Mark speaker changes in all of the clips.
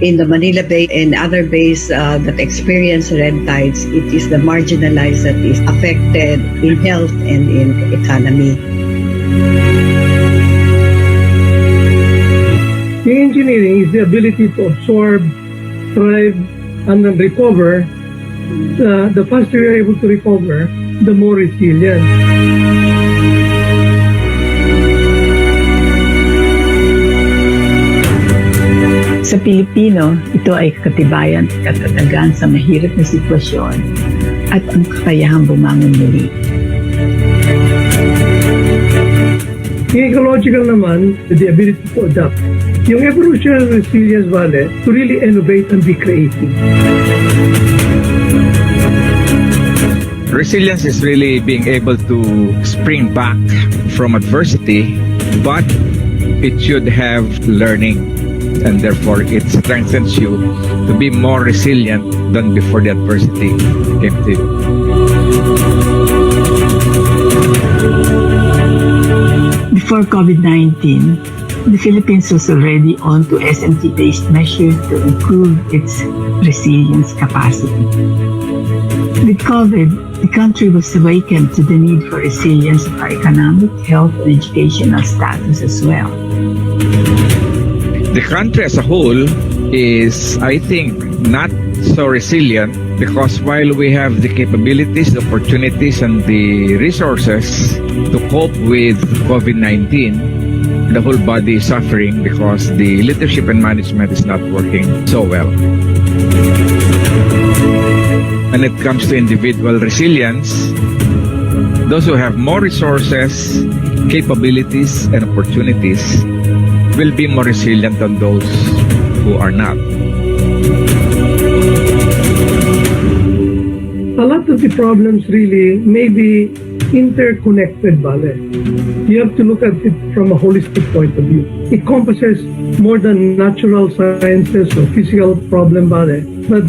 Speaker 1: in the Manila Bay and other bays that experience red tides, it is the marginalized that is affected in health and in economy.
Speaker 2: The engineering is the ability to absorb, thrive, and then recover. The faster you're able to recover, the more resilient.
Speaker 3: Sa Pilipino, ito ay katibayan at katatagan sa mahirap na sitwasyon at ang kakayahang bumangon muli.
Speaker 2: Yung ecological naman, the ability to adapt. Yung evolutionary resilience, Vale, to really innovate and be creative.
Speaker 4: Resilience is really being able to spring back from adversity, but it should have learning, and therefore it strengthens you to be more resilient than before the adversity came to you.
Speaker 3: Before COVID-19, the Philippines was already on to SMT-based measures to improve its resilience capacity. With COVID, the country was awakened to the need for resilience of our economic, health, and educational status as well.
Speaker 4: The country as a whole is, I think, not so resilient because while we have the capabilities, the opportunities, and the resources to cope with COVID-19, the whole body is suffering because the leadership and management is not working so well. When it comes to individual resilience, those who have more resources, capabilities, and opportunities will be more resilient than those who are not.
Speaker 2: A lot of the problems really may be interconnected, Vale. You have to look at it from a holistic point of view. It encompasses more than natural sciences or physical problem, Vale, but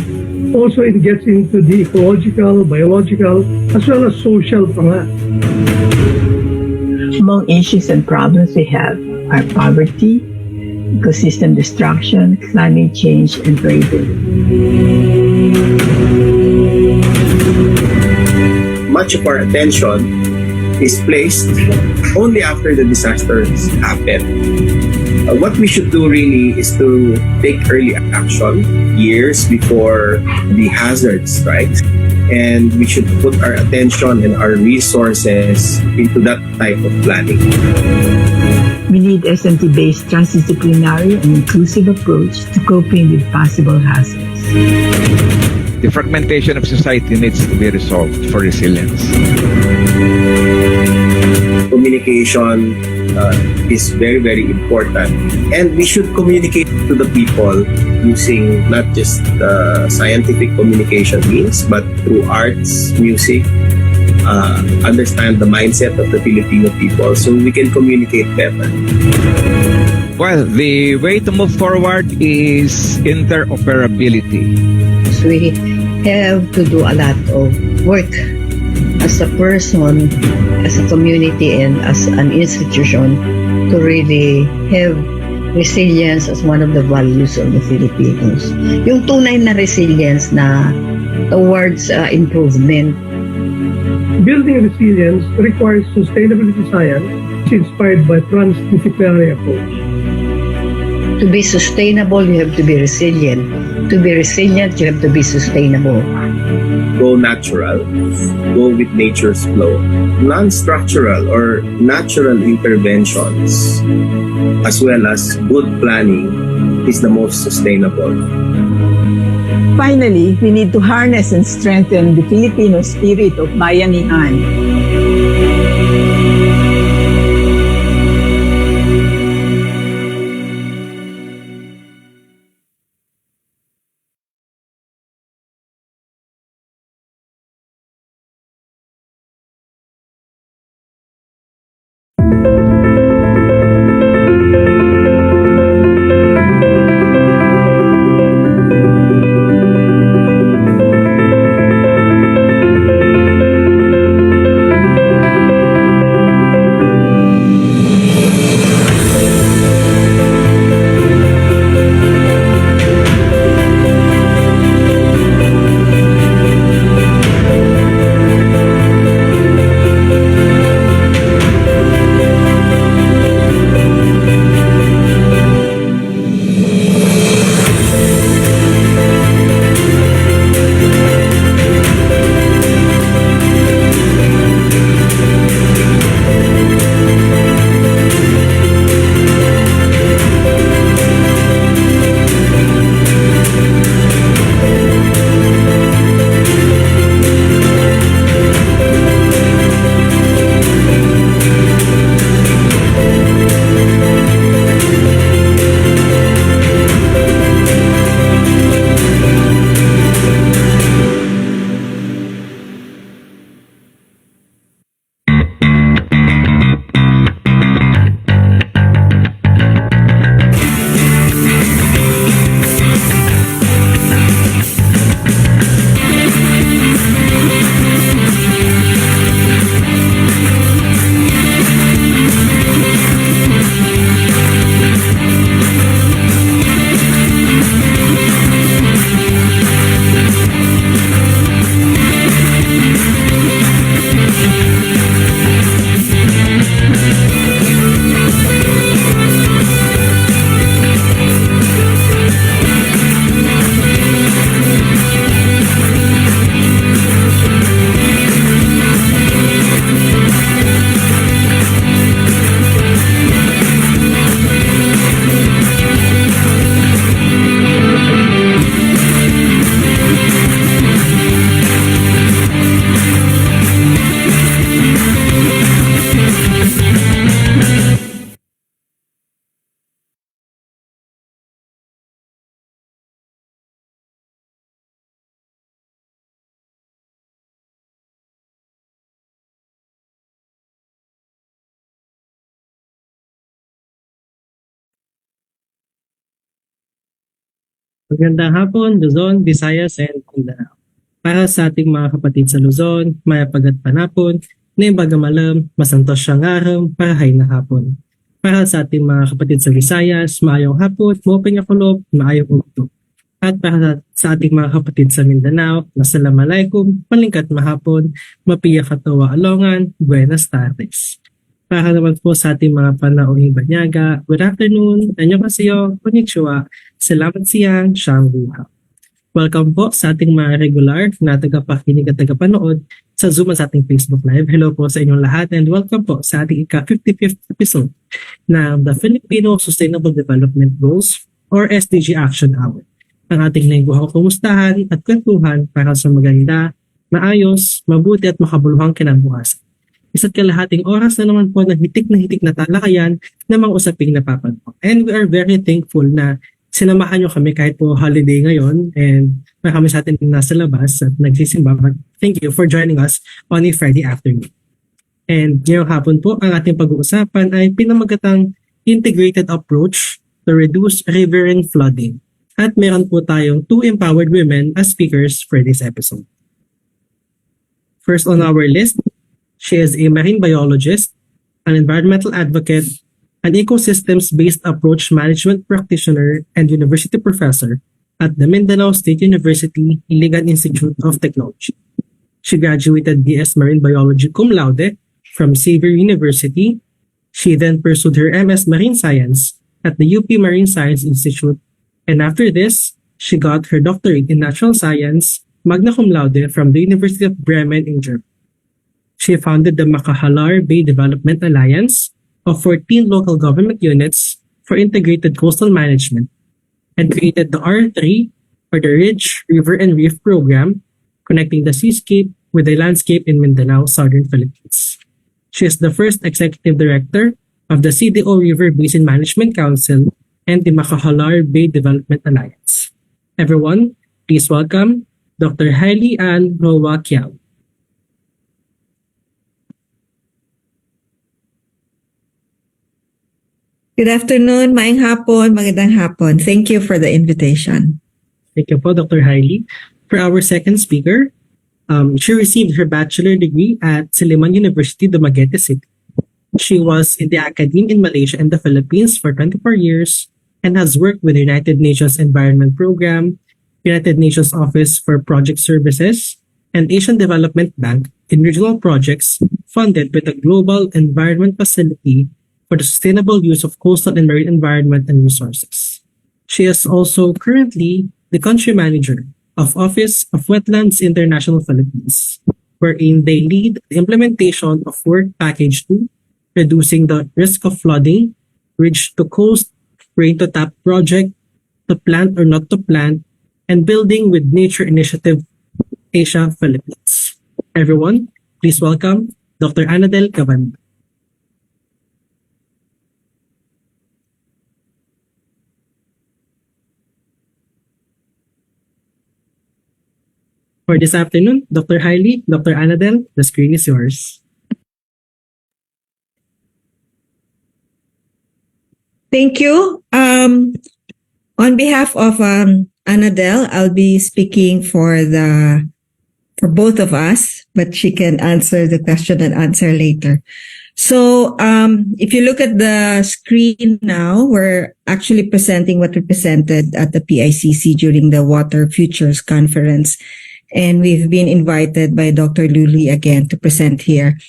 Speaker 2: also it gets into the ecological, biological, as well as social pa nga.
Speaker 3: Among issues and problems we have are poverty, ecosystem destruction, climate change, and bravery.
Speaker 5: Much of our attention is placed only after the disasters happen. What we should do really is to take early action years before the hazard strikes, and we should put our attention and our resources into that type of planning.
Speaker 3: We need SMT-based transdisciplinary and inclusive approach to coping with possible hazards.
Speaker 4: The fragmentation of society needs to be resolved for resilience.
Speaker 5: Communication is very, very important, and we should communicate to the people using not just scientific communication means, but through arts, music, understand the mindset of the Filipino people so we can communicate better.
Speaker 4: Well, the way to move forward is interoperability.
Speaker 1: So we have to do a lot of work as a person, as a community, and as an institution to really have resilience as one of the values of the Filipinos. Yung tunay na resilience na towards improvement.
Speaker 2: Building resilience requires sustainability science inspired by transdisciplinary approach.
Speaker 1: To be sustainable, you have to be resilient. To be resilient, you have to be sustainable.
Speaker 5: Go natural, go with nature's flow. Non-structural or natural interventions, as well as good planning, is the most sustainable.
Speaker 3: Finally, we need to harness and strengthen the Filipino spirit of bayanihan.
Speaker 6: Magandang hapon, Luzon, Visayas, and Mindanao. Para sa ating mga kapatid sa Luzon, mayapagat panapon, naibaga malam, masantos siyang araw, parahay na hapon. Para sa ating mga kapatid sa Visayas, maayong hapon, mopeng akulop, maayong ugto. At para sa ating mga kapatid sa Mindanao, Assalamualaikum, palingkat mahapon, mapiya katawa alongan, buenas tardes. Para naman po sa ating mga panauhing banyaga, good afternoon, annyeonghaseyo, konnichiwa, salamat siyang, siyang buha. Welcome po sa ating mga regular na tagapakinig at tagapanood sa Zoom at sa ating Facebook Live. Hello po sa inyong lahat and welcome po sa ating ika-55th episode ng the Filipino Sustainable Development Goals or SDG Action Hour. Ang ating lingguhang kumustahan at kwentuhan para sa maganda, maayos, mabuti at makabuluhang kinabukasan. Isa't kalahating oras na naman po ng hitik na talakayan ng mga usaping napapanahon. And we are very thankful na sinamahan nyo kami kahit po holiday ngayon and marami sa atin nasa labas at nagsisimba. But thank you for joining us on a Friday afternoon. And ngayong hapon po, ang ating pag-uusapan ay pinamagatang integrated approach to reduce riverine flooding. At meron po tayong 2 empowered women as speakers for this episode. First on our list, she is a marine biologist, an environmental advocate, an ecosystems-based approach management practitioner, and university professor at the Mindanao State University Iligan Institute of Technology. She graduated BS Marine Biology cum laude from Xavier University. She then pursued her MS Marine Science at the UP Marine Science Institute, and after this, she got her doctorate in Natural Science, magna cum laude from the University of Bremen in Germany. She founded the Makahalar Bay Development Alliance of 14 local government units for integrated coastal management and created the R3 or the Ridge, River and Reef program, connecting the seascape with the landscape in Mindanao, southern Philippines. She is the first executive director of the CDO River Basin Management Council and the Makahalar Bay Development Alliance. Everyone, please welcome Dr. Hailey Ann Roa Kiao.
Speaker 7: Good afternoon, maayong hapon, magandang hapon. Thank you for the invitation.
Speaker 6: Thank you po, Dr. Hailey. For our second speaker, she received her bachelor degree at Silliman University, Dumaguete City. She was in the academe in Malaysia and the Philippines for 24 years and has worked with the United Nations Environment Program, United Nations Office for Project Services, and Asian Development Bank in regional projects funded by the Global Environment Facility for the sustainable use of coastal and marine environment and resources. She is also currently the country manager of Office of Wetlands International Philippines, wherein they lead the implementation of Work Package 2, reducing the risk of flooding, Ridge to Coast, Rain to Tap project, To Plant or Not to Plant, and Building with Nature Initiative Asia Philippines. Everyone, please welcome Dr. Anadel Cabanban. For this afternoon, Dr. Hailey, Dr. Anadel, the screen is yours.
Speaker 7: Thank you. On behalf of Anadel, I'll be speaking for both of us, but she can answer the question and answer later. So, if you look at the screen now, we're actually presenting what we presented at the PICC during the Water Futures Conference. And we've been invited by Dr. Luli again to present here.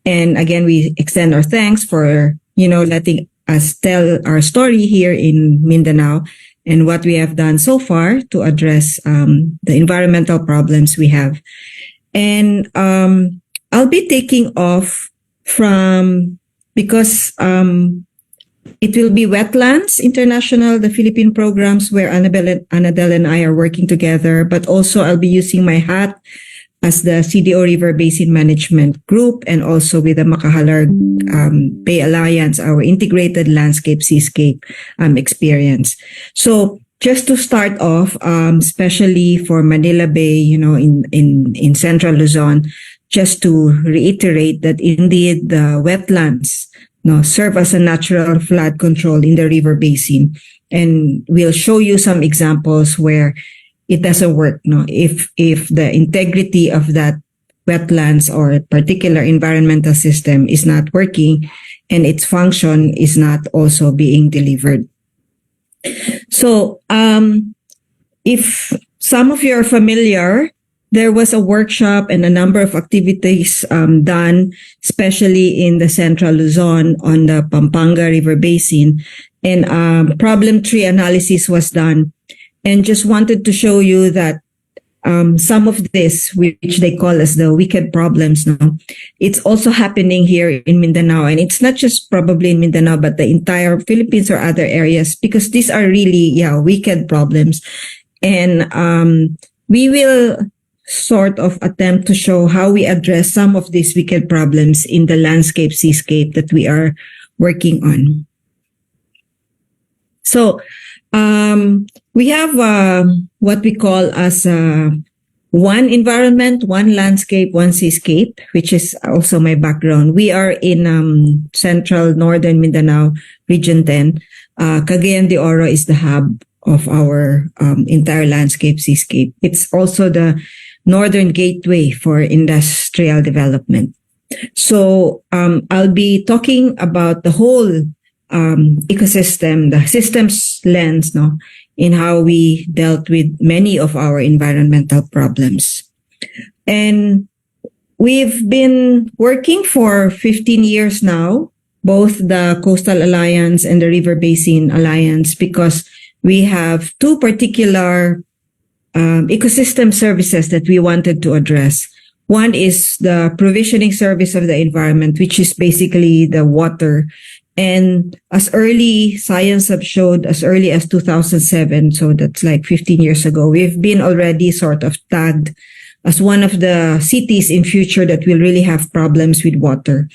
Speaker 7: And again, we extend our thanks for, letting us tell our story here in Mindanao and what we have done so far to address the environmental problems we have. And I'll be taking off because it will be Wetlands International, the Philippine programs where Anadel and I are working together, but also I'll be using my hat as the CDO River Basin Management Group and also with the Makahalar Bay Alliance, our integrated landscape seascape experience. So just to start off, especially for Manila Bay, in central Luzon, just to reiterate that indeed the wetlands serve as a natural flood control in the river basin. and we'll show you some examples where it doesn't work. No, if the integrity of that wetlands or a particular environmental system is not working and its function is not also being delivered. So, if some of you are familiar, there was a workshop and a number of activities done, especially in the central Luzon on the Pampanga River Basin, and problem tree analysis was done. And just wanted to show you that some of this, which they call as the wicked problems now, it's also happening here in Mindanao. And it's not just probably in Mindanao, but the entire Philippines or other areas, because these are really, wicked problems. And we will sort of attempt to show how we address some of these wicked problems in the landscape seascape that we are working on. So, we have what we call as one environment, one landscape, one seascape, which is also my background. We are in central northern Mindanao, Region 10. Cagayan de Oro is the hub of our entire landscape seascape. It's also the northern gateway for industrial development. So I'll be talking about the whole ecosystem, the systems lens, in how we dealt with many of our environmental problems. And we've been working for 15 years now, both the Coastal Alliance and the River Basin Alliance, because we have two particular ecosystem services that we wanted to address. One is the provisioning service of the environment, which is basically the water. And as early science have showed, as early as 2007, so that's like 15 years ago, we've been already sort of tagged as one of the cities in future that will really have problems with water.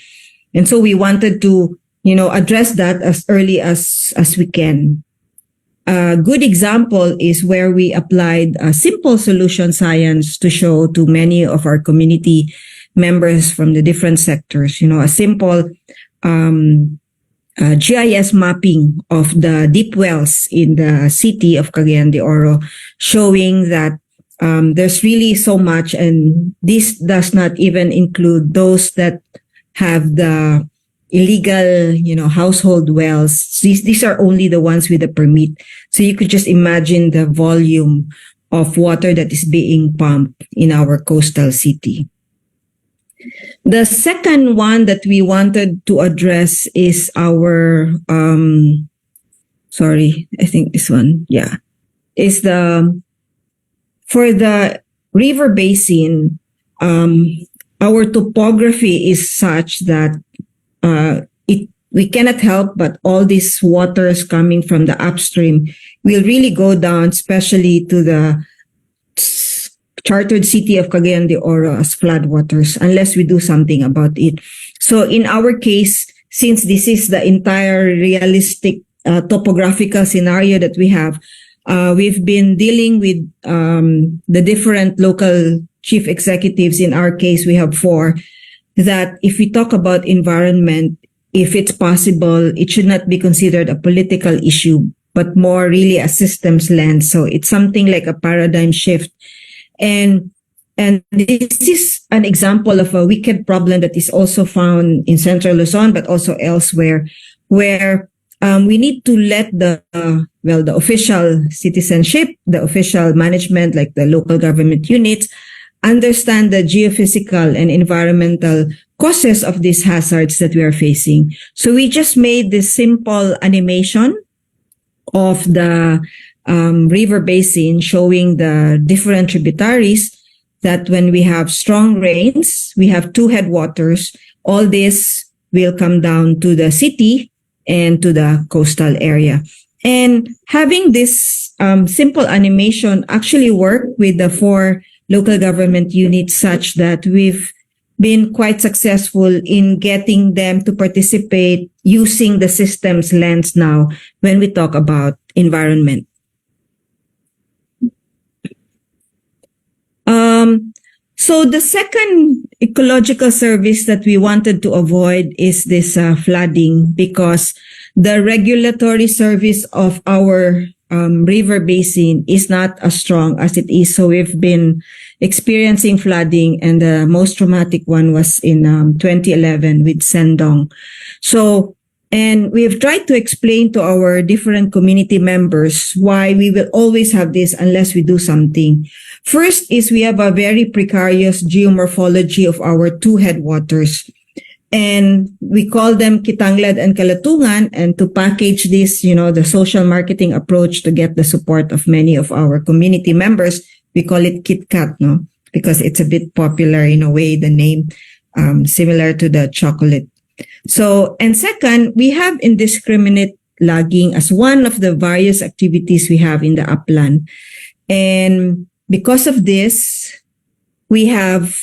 Speaker 7: And so we wanted to, address that as early as we can. A good example is where we applied a simple solution science to show to many of our community members from the different sectors, a simple GIS mapping of the deep wells in the city of Cagayan de Oro, showing that there's really so much, and this does not even include those that have the illegal, household wells. These are only the ones with a permit. So you could just imagine the volume of water that is being pumped in our coastal city. The second one that we wanted to address is our, I think this one, is for the river basin, our topography is such that we cannot help but all these waters coming from the upstream will really go down, especially to the chartered city of Cagayan de Oro as floodwaters, unless we do something about it. So in our case, since this is the entire realistic topographical scenario that we have, we've been dealing with the different local chief executives. In our case, we have 4, that if we talk about environment, if it's possible, it should not be considered a political issue, but more really a systems lens. So it's something like a paradigm shift. And this is an example of a wicked problem that is also found in Central Luzon, but also elsewhere, where we need to let the official citizenship, the official management, like the local government units, understand the geophysical and environmental causes of these hazards that we are facing. So we just made this simple animation of the river basin showing the different tributaries, that when we have strong rains, we have 2 headwaters. All this will come down to the city and to the coastal area. And having this simple animation actually worked with the 4 local government units, such that we've been quite successful in getting them to participate using the systems lens now when we talk about environment. So the second ecological service that we wanted to avoid is this flooding, because the regulatory service of our river basin is not as strong as it is. So we've been experiencing flooding, and the most traumatic one was in 2011 with Sendong. So, and we have tried to explain to our different community members why we will always have this unless we do something. First is we have a very precarious geomorphology of our two headwaters. And we call them Kitanglad and Kalatungan, and to package this, the social marketing approach to get the support of many of our community members, we call it KitKat, no? Because it's a bit popular in a way, the name, similar to the chocolate. So, and second, we have indiscriminate logging as one of the various activities we have in the upland. And because of this, we have,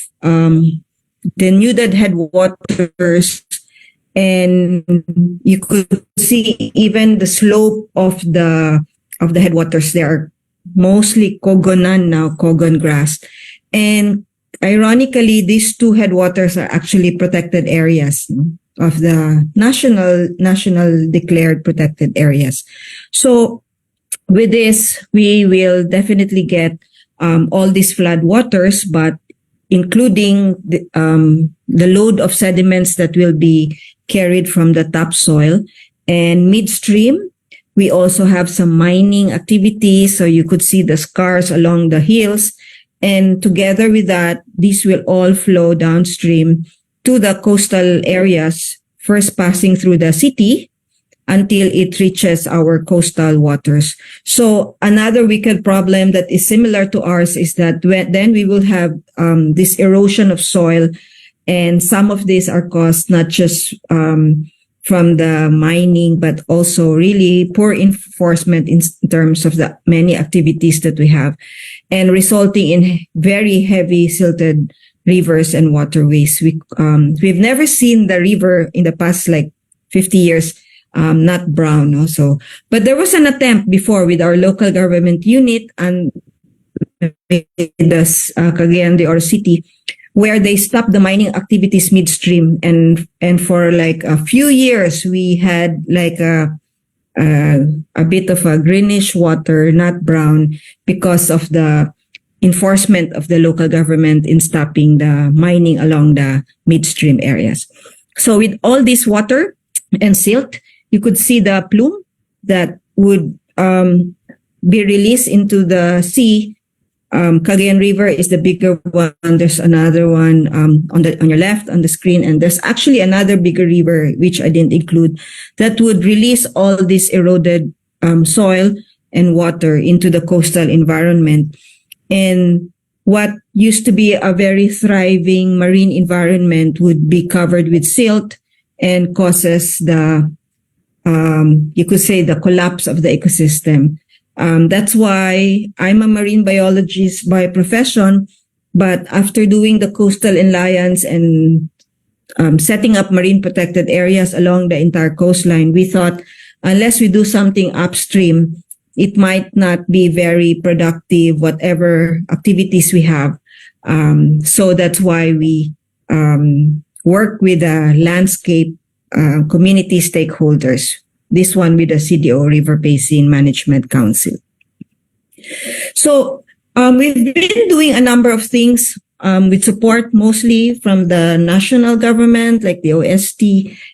Speaker 7: denuded headwaters, and you could see even the slope of the headwaters. They are mostly kogonan now, kogon grass. And ironically, these two headwaters are actually protected areas of the national declared protected areas. So with this, we will definitely get all these flood waters, but including the load of sediments that will be carried from the topsoil. And midstream, we also have some mining activities, so you could see the scars along the hills. And together with that, these will all flow downstream to the coastal areas, first passing through the city until it reaches our coastal waters. So another wicked problem that is similar to ours is that then we will have this erosion of soil, and some of these are caused not just from the mining, but also really poor enforcement in terms of the many activities that we have, and resulting in very heavy silted rivers and waterways. We've never seen the river in the past 50 years not brown. No? So, but there was an attempt before with our local government unit and the Cagayan de Oro City, where they stopped the mining activities midstream, and for a few years we had a bit of a greenish water, not brown, because of the enforcement of the local government in stopping the mining along the midstream areas. So with all this water and silt, you could see the plume that would be released into the sea. Cagayan River is the bigger one. There's another one on your left on the screen, and there's actually another bigger river which I didn't include that would release all this eroded soil and water into the coastal environment. And what used to be a very thriving marine environment would be covered with silt and causes you could say the collapse of the ecosystem. That's why I'm a marine biologist by profession, but after doing the coastal alliance and setting up marine protected areas along the entire coastline, we thought unless we do something upstream, it might not be very productive, whatever activities we have. So that's why we work with the landscape community stakeholders. This one with the CDO, River Basin Management Council. So we've been doing a number of things with support mostly from the national government, like the OST,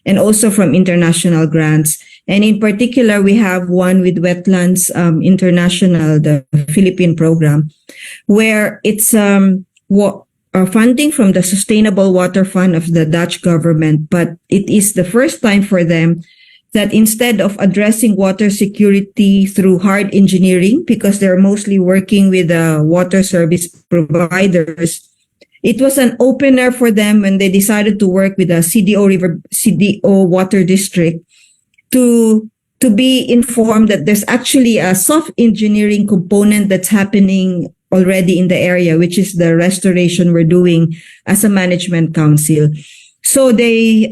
Speaker 7: and also from international grants. And in particular, we have one with Wetlands International, the Philippine program, where it's funding from the Sustainable Water Fund of the Dutch government. But it is the first time for them that instead of addressing water security through hard engineering, because they're mostly working with the water service providers, it was an opener for them when they decided to work with the CDO Water District to be informed that there's actually a soft engineering component that's happening already in the area, which is the restoration we're doing as a management council. So they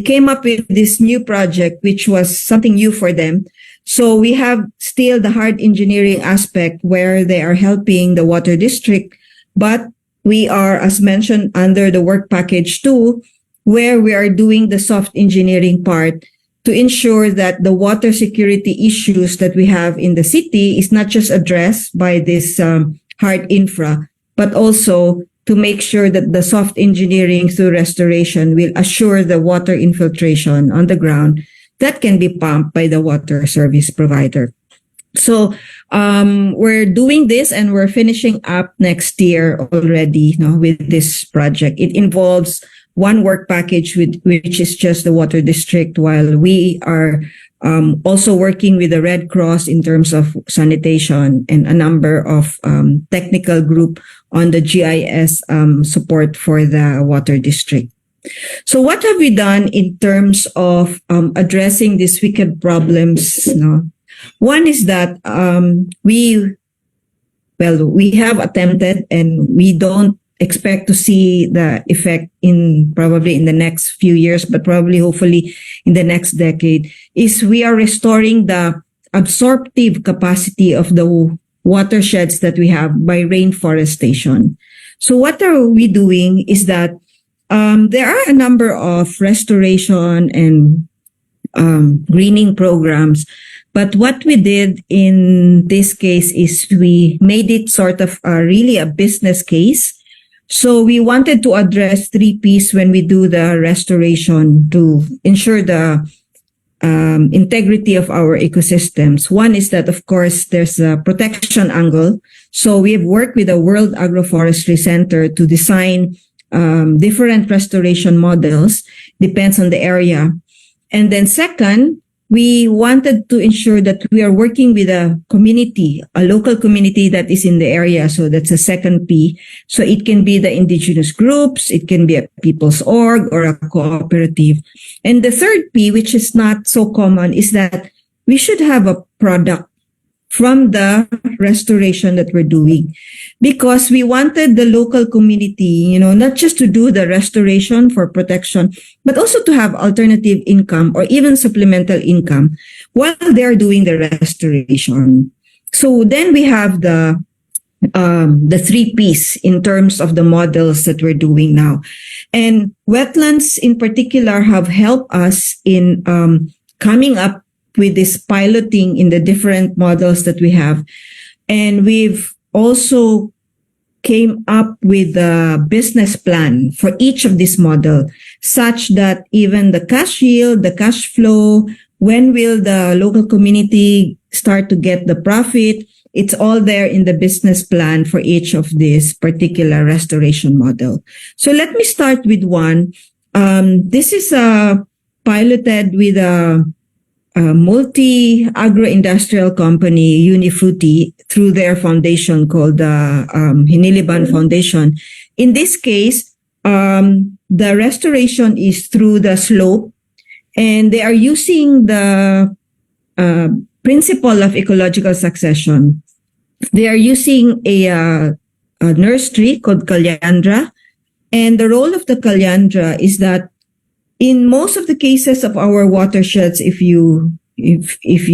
Speaker 7: came up with this new project, which was something new for them. So we have still the hard engineering aspect where they are helping the water district, but we are, as mentioned, under the work package 2, where we are doing the soft engineering part. to ensure that the water security issues that we have in the city is not just addressed by this hard infra, but also to make sure that the soft engineering through restoration will assure the water infiltration on the ground that can be pumped by the water service provider. So we're doing this and we're finishing up next year already, with this project. It involves one work package which is just the water district, while we are also working with the Red Cross in terms of sanitation and a number of technical group on the GIS support for the water district. So what have we done in terms of addressing these wicked problems? One is that we have attempted, and we don't expect to see the effect probably in the next few years, but probably hopefully in the next decade, is we are restoring the absorptive capacity of the watersheds that we have by rainforestation. So what are we doing is that there are a number of restoration and greening programs. But what we did in this case is we made it sort of really a business case. So we wanted to address 3 P's when we do the restoration to ensure the integrity of our ecosystems. One is that, of course, there's a protection angle. So we have worked with the World Agroforestry Center to design different restoration models, depends on the area. And then second, we wanted to ensure that we are working with a community, a local community that is in the area. So that's a second P. So it can be the indigenous groups, it can be a people's org or a cooperative. And the third P, which is not so common, is that we should have a product from the restoration that we're doing, because we wanted the local community, not just to do the restoration for protection, but also to have alternative income or even supplemental income while they're doing the restoration. So then we have the 3 P's in terms of the models that we're doing now. And wetlands in particular have helped us in coming up with this piloting in the different models that we have. And we've also came up with a business plan for each of these models, such that even the cash yield, the cash flow, when will the local community start to get the profit, it's all there in the business plan for each of these particular restoration model. So let me start with one. This is piloted with a multi-agro-industrial company, Unifruti, through their foundation called the Hiniliban Foundation. In this case, the restoration is through the slope, and they are using the principle of ecological succession. They are using a nurse tree called Calandra, and the role of the Calandra is that in most of the cases of our watersheds, if you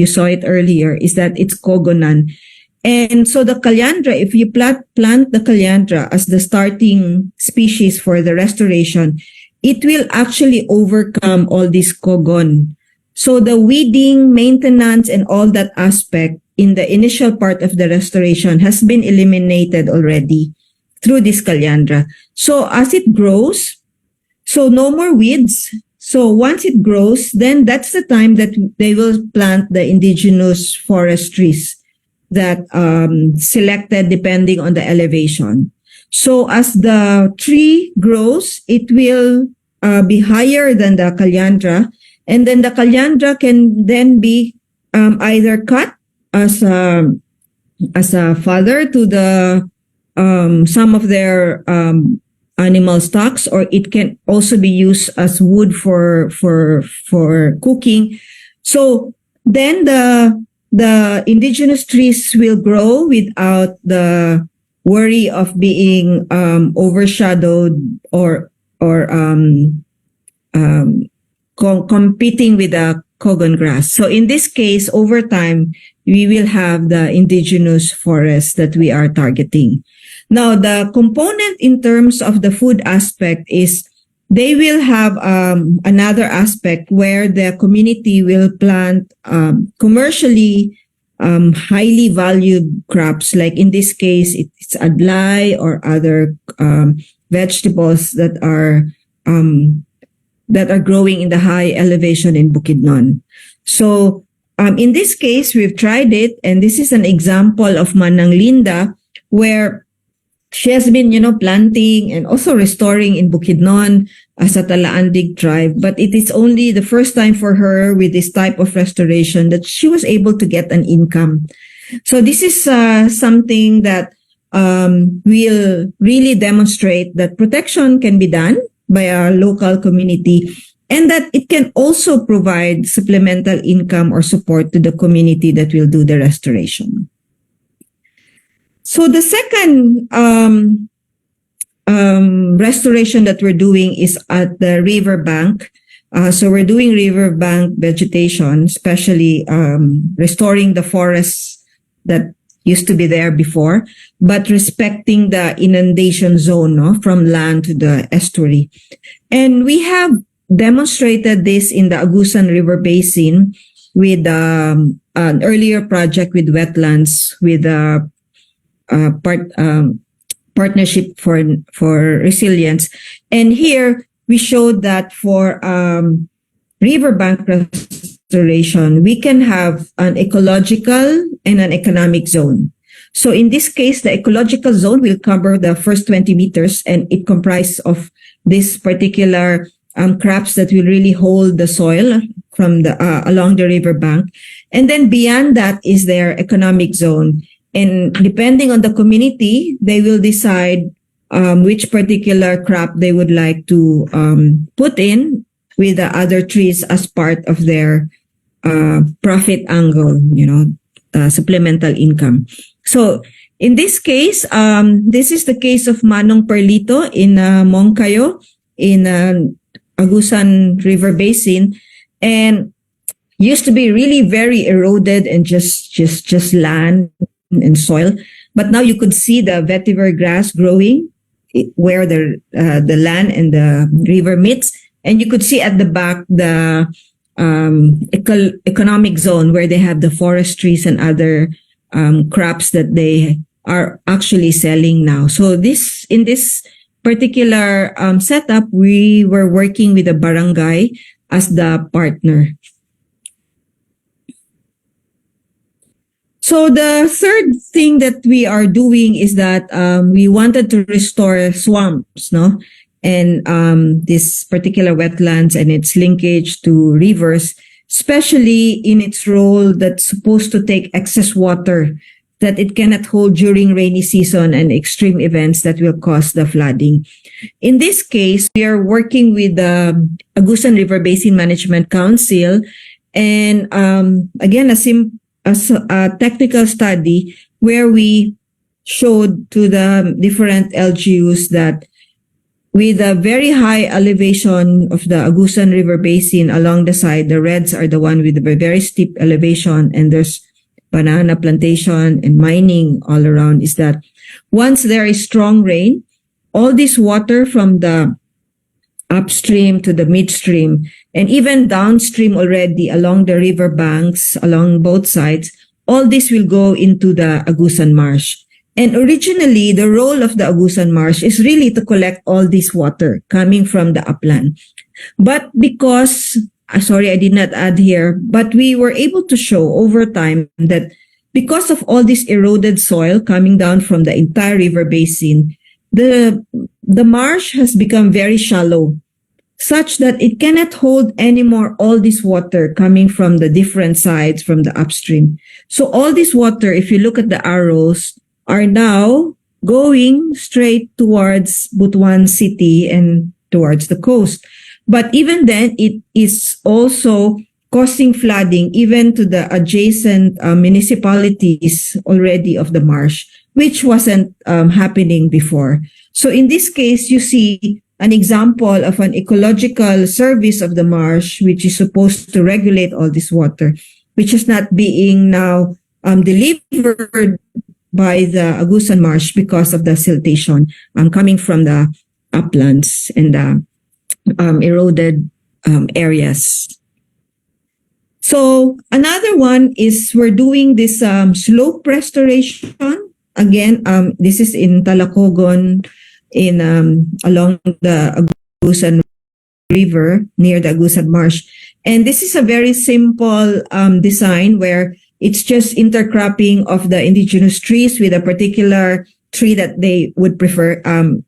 Speaker 7: saw it earlier, is that it's cogonan. And so the Calandra, if you plant the Calandra as the starting species for the restoration, it will actually overcome all this cogon. So the weeding, maintenance, and all that aspect in the initial part of the restoration has been eliminated already through this Calandra. So as it grows, so no more weeds. So once it grows, then that's the time that they will plant the indigenous forest trees that selected depending on the elevation. So as the tree grows, it will be higher than the Calandra, and then the Calandra can then be either cut as a fodder to the some of their animal stocks, or it can also be used as wood for cooking. So then the indigenous trees will grow without the worry of being overshadowed or competing with the cogon grass. So in this case, over time, we will have the indigenous forest that we are targeting. Now, the component in terms of the food aspect is they will have another aspect where the community will plant commercially highly valued crops. Like in this case, it's adlay or other vegetables that are growing in the high elevation in Bukidnon. So in this case, we've tried it, and this is an example of Manang Linda, where she has been, planting and also restoring in Bukidnon sa Talaandig tribe. But it is only the first time for her with this type of restoration that she was able to get an income. So this is something that will really demonstrate that protection can be done by a local community, and that it can also provide supplemental income or support to the community that will do the restoration. So the second restoration that we're doing is at the riverbank. So we're doing riverbank vegetation, especially restoring the forests that used to be there before, but respecting the inundation zone, from land to the estuary. And we have demonstrated this in the Agusan River Basin with an earlier project with wetlands with a partnership for resilience. And here we showed that for riverbank restoration, we can have an ecological and an economic zone. So in this case, the ecological zone will cover the first 20 meters, and it comprises of this particular crops that will really hold the soil from the along the riverbank. And then beyond that is their economic zone. And depending on the community, they will decide which particular crop they would like to put in with the other trees as part of their profit angle, supplemental income. So in this case, this is the case of Manong Perlito in Moncayo in Agusan River Basin, and used to be really very eroded and just land and soil. But now you could see the vetiver grass growing where the land and the river meets, and you could see at the back the economic zone where they have the forest trees and other crops that they are actually selling now. So in this particular setup, we were working with the barangay as the partner. So the third thing that we are doing is that we wanted to restore swamps, and this particular wetlands and its linkage to rivers, especially in its role that's supposed to take excess water that it cannot hold during rainy season and extreme events that will cause the flooding. In this case, we are working with the Agusan River Basin Management Council, and again, a technical study where we showed to the different LGUs that with a very high elevation of the Agusan River Basin along the side, the reds are the one with a very steep elevation, and there's banana plantation and mining all around, is that once there is strong rain, all this water from the upstream to the midstream and even downstream already along the river banks, along both sides, all this will go into the Agusan Marsh. And originally, the role of the Agusan Marsh is really to collect all this water coming from the upland. But because, sorry, I did not add here, but we were able to show over time that because of all this eroded soil coming down from the entire river basin, the marsh has become very shallow, such that it cannot hold anymore all this water coming from the different sides from the upstream. So all this water, if you look at the arrows, are now going straight towards Butuan City and towards the coast. But even then, it is also causing flooding even to the adjacent municipalities already of the marsh, which wasn't happening before. So in this case, you see an example of an ecological service of the marsh, which is supposed to regulate all this water, which is not being now delivered by the Agusan Marsh because of the siltation coming from the uplands and the eroded areas. So another one is we're doing this slope restoration. Again, this is in Talacogon, in along the Agusan River near the Agusan Marsh. And this is a very simple design where it's just intercropping of the indigenous trees with a particular tree that they would prefer.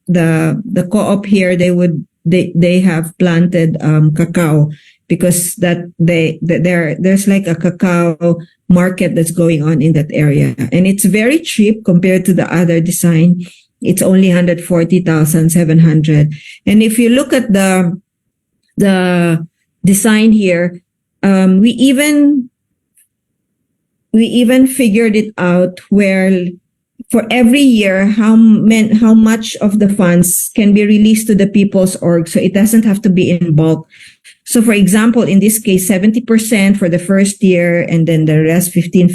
Speaker 7: The co-op here, they have planted cacao, because there's like a cacao market that's going on in that area, and it's very cheap compared to the other design. It's only 140,700. And if you look at the design here, we even figured it out where for every year how much of the funds can be released to the people's org, so it doesn't have to be in bulk. So for example, in this case, 70% for the first year, and then the rest 15.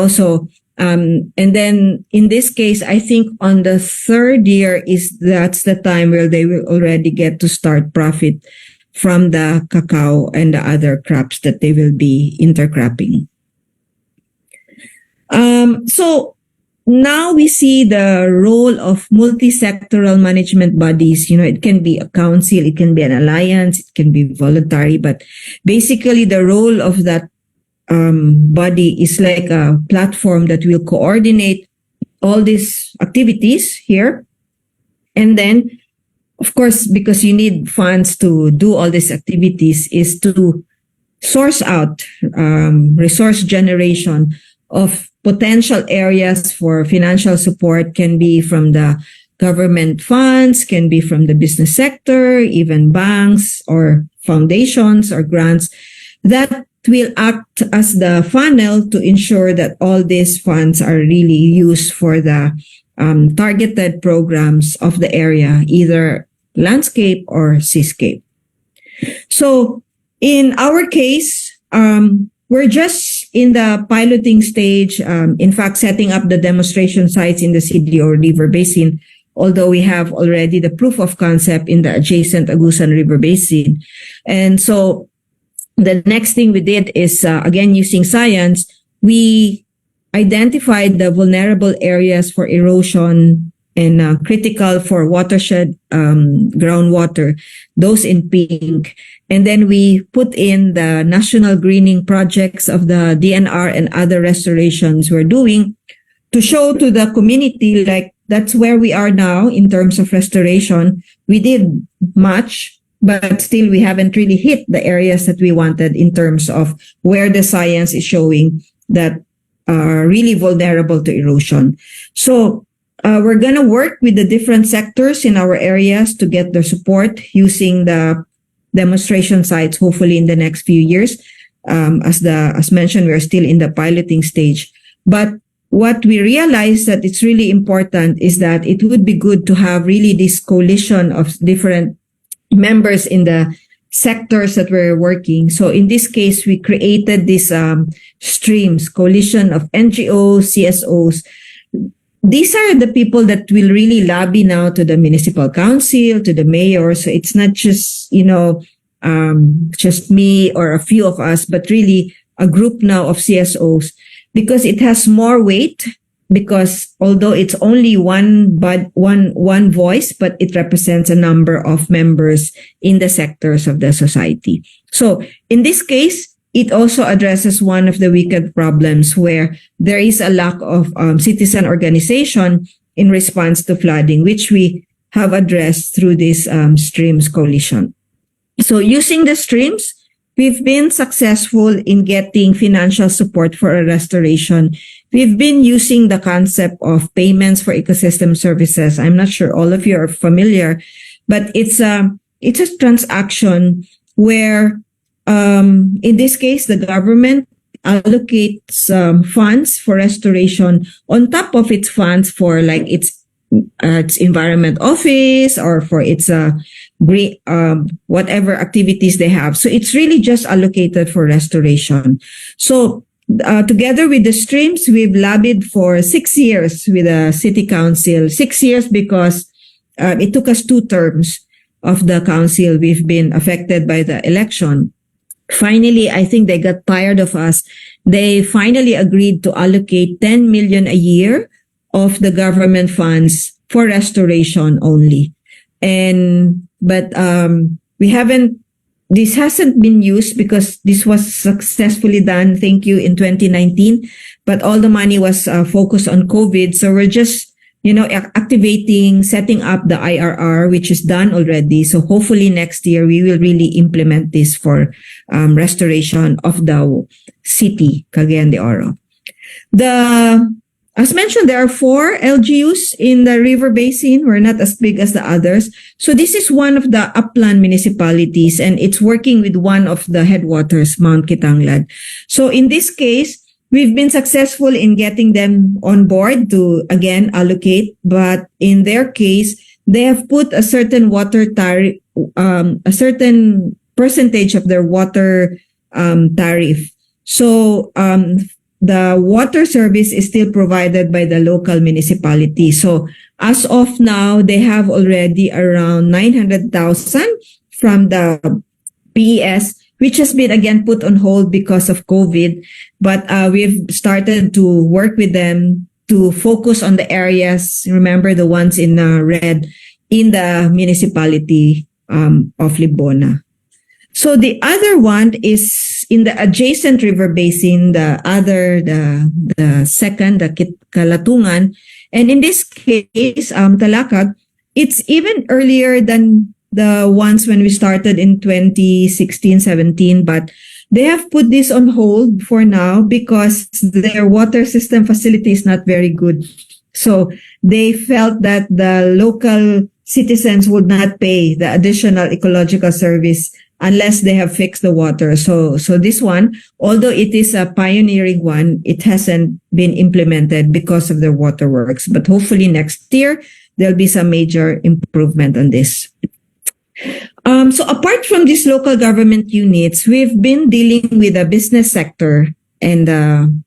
Speaker 7: So and then in this case, I think on the third year that's the time where they will already get to start profit from the cacao and the other crops that they will be intercropping. So now we see the role of multi-sectoral management bodies. It can be a council, it can be an alliance, it can be voluntary, but basically the role of that body is like a platform that will coordinate all these activities here. And then, of course, because you need funds to do all these activities, is to source out resource generation of potential areas for financial support. Can be from the government funds, can be from the business sector, even banks or foundations or grants that will act as the funnel to ensure that all these funds are really used for the targeted programs of the area, either landscape or seascape. So in our case, we're just in the piloting stage, in fact, setting up the demonstration sites in the CDO River Basin, although we have already the proof of concept in the adjacent Agusan River Basin. And so the next thing we did is, again, using science, we identified the vulnerable areas for erosion and critical for watershed groundwater, those in pink. And then we put in the national greening projects of the DNR and other restorations we're doing to show to the community, like, that's where we are now in terms of restoration. We did much, but still we haven't really hit the areas that we wanted in terms of where the science is showing that are really vulnerable to erosion. So we're going to work with the different sectors in our areas to get their support using the demonstration sites, hopefully in the next few years. As mentioned, we're still in the piloting stage. But what we realized that it's really important is that it would be good to have really this coalition of different members in the sectors that we're working. So in this case, we created this streams, coalition of NGOs, CSOs. These are the people that will really lobby now to the municipal council, to the mayor. So it's not just, just me or a few of us, but really a group now of CSOs, because it has more weight, because although it's only one voice, but it represents a number of members in the sectors of the society. So in this case, it also addresses one of the wicked problems where there is a lack of citizen organization in response to flooding, which we have addressed through this streams coalition. So using the streams, we've been successful in getting financial support for a restoration. We've been using the concept of payments for ecosystem services. I'm not sure all of you are familiar, but it's a transaction where in this case, the government allocates funds for restoration on top of its funds for like its environment office or for its whatever activities they have. So it's really just allocated for restoration. So together with the streams, we've lobbied for 6 years with the city council. 6 years because it took us 2 terms. of the council, we've been affected by the election. Finally, I think they got tired of us. They finally agreed to allocate 10 million a year of the government funds for restoration only. But this hasn't been used because this was successfully done, thank you, in 2019. But all the money was focused on COVID. So we're just, activating, setting up the IRR, which is done already. So hopefully next year we will really implement this for restoration of the city, Cagayan de Oro. As mentioned, there are 4 LGUs in the river basin. We're not as big as the others. So this is one of the upland municipalities, and it's working with one of the headwaters, Mount Kitanglad. So in this case, we've been successful in getting them on board to, again, allocate. But in their case, they have put a certain water tariff, a certain percentage of their water tariff. So the water service is still provided by the local municipality. So as of now, they have already around 900,000 from the PES, which has been again put on hold because of COVID. But we've started to work with them to focus on the areas, remember the ones in red, in the municipality of Libona. So the other one is in the adjacent river basin, the second, the Kalatungan. And in this case, Talakag, it's even earlier than the ones when we started in 2016-17, but they have put this on hold for now because their water system facility is not very good. So they felt that the local citizens would not pay the additional ecological service unless they have fixed the water. So this one, although it is a pioneering one, it hasn't been implemented because of the waterworks. But hopefully next year, there'll be some major improvement on this. So apart from these local government units, we've been dealing with the business sector and, and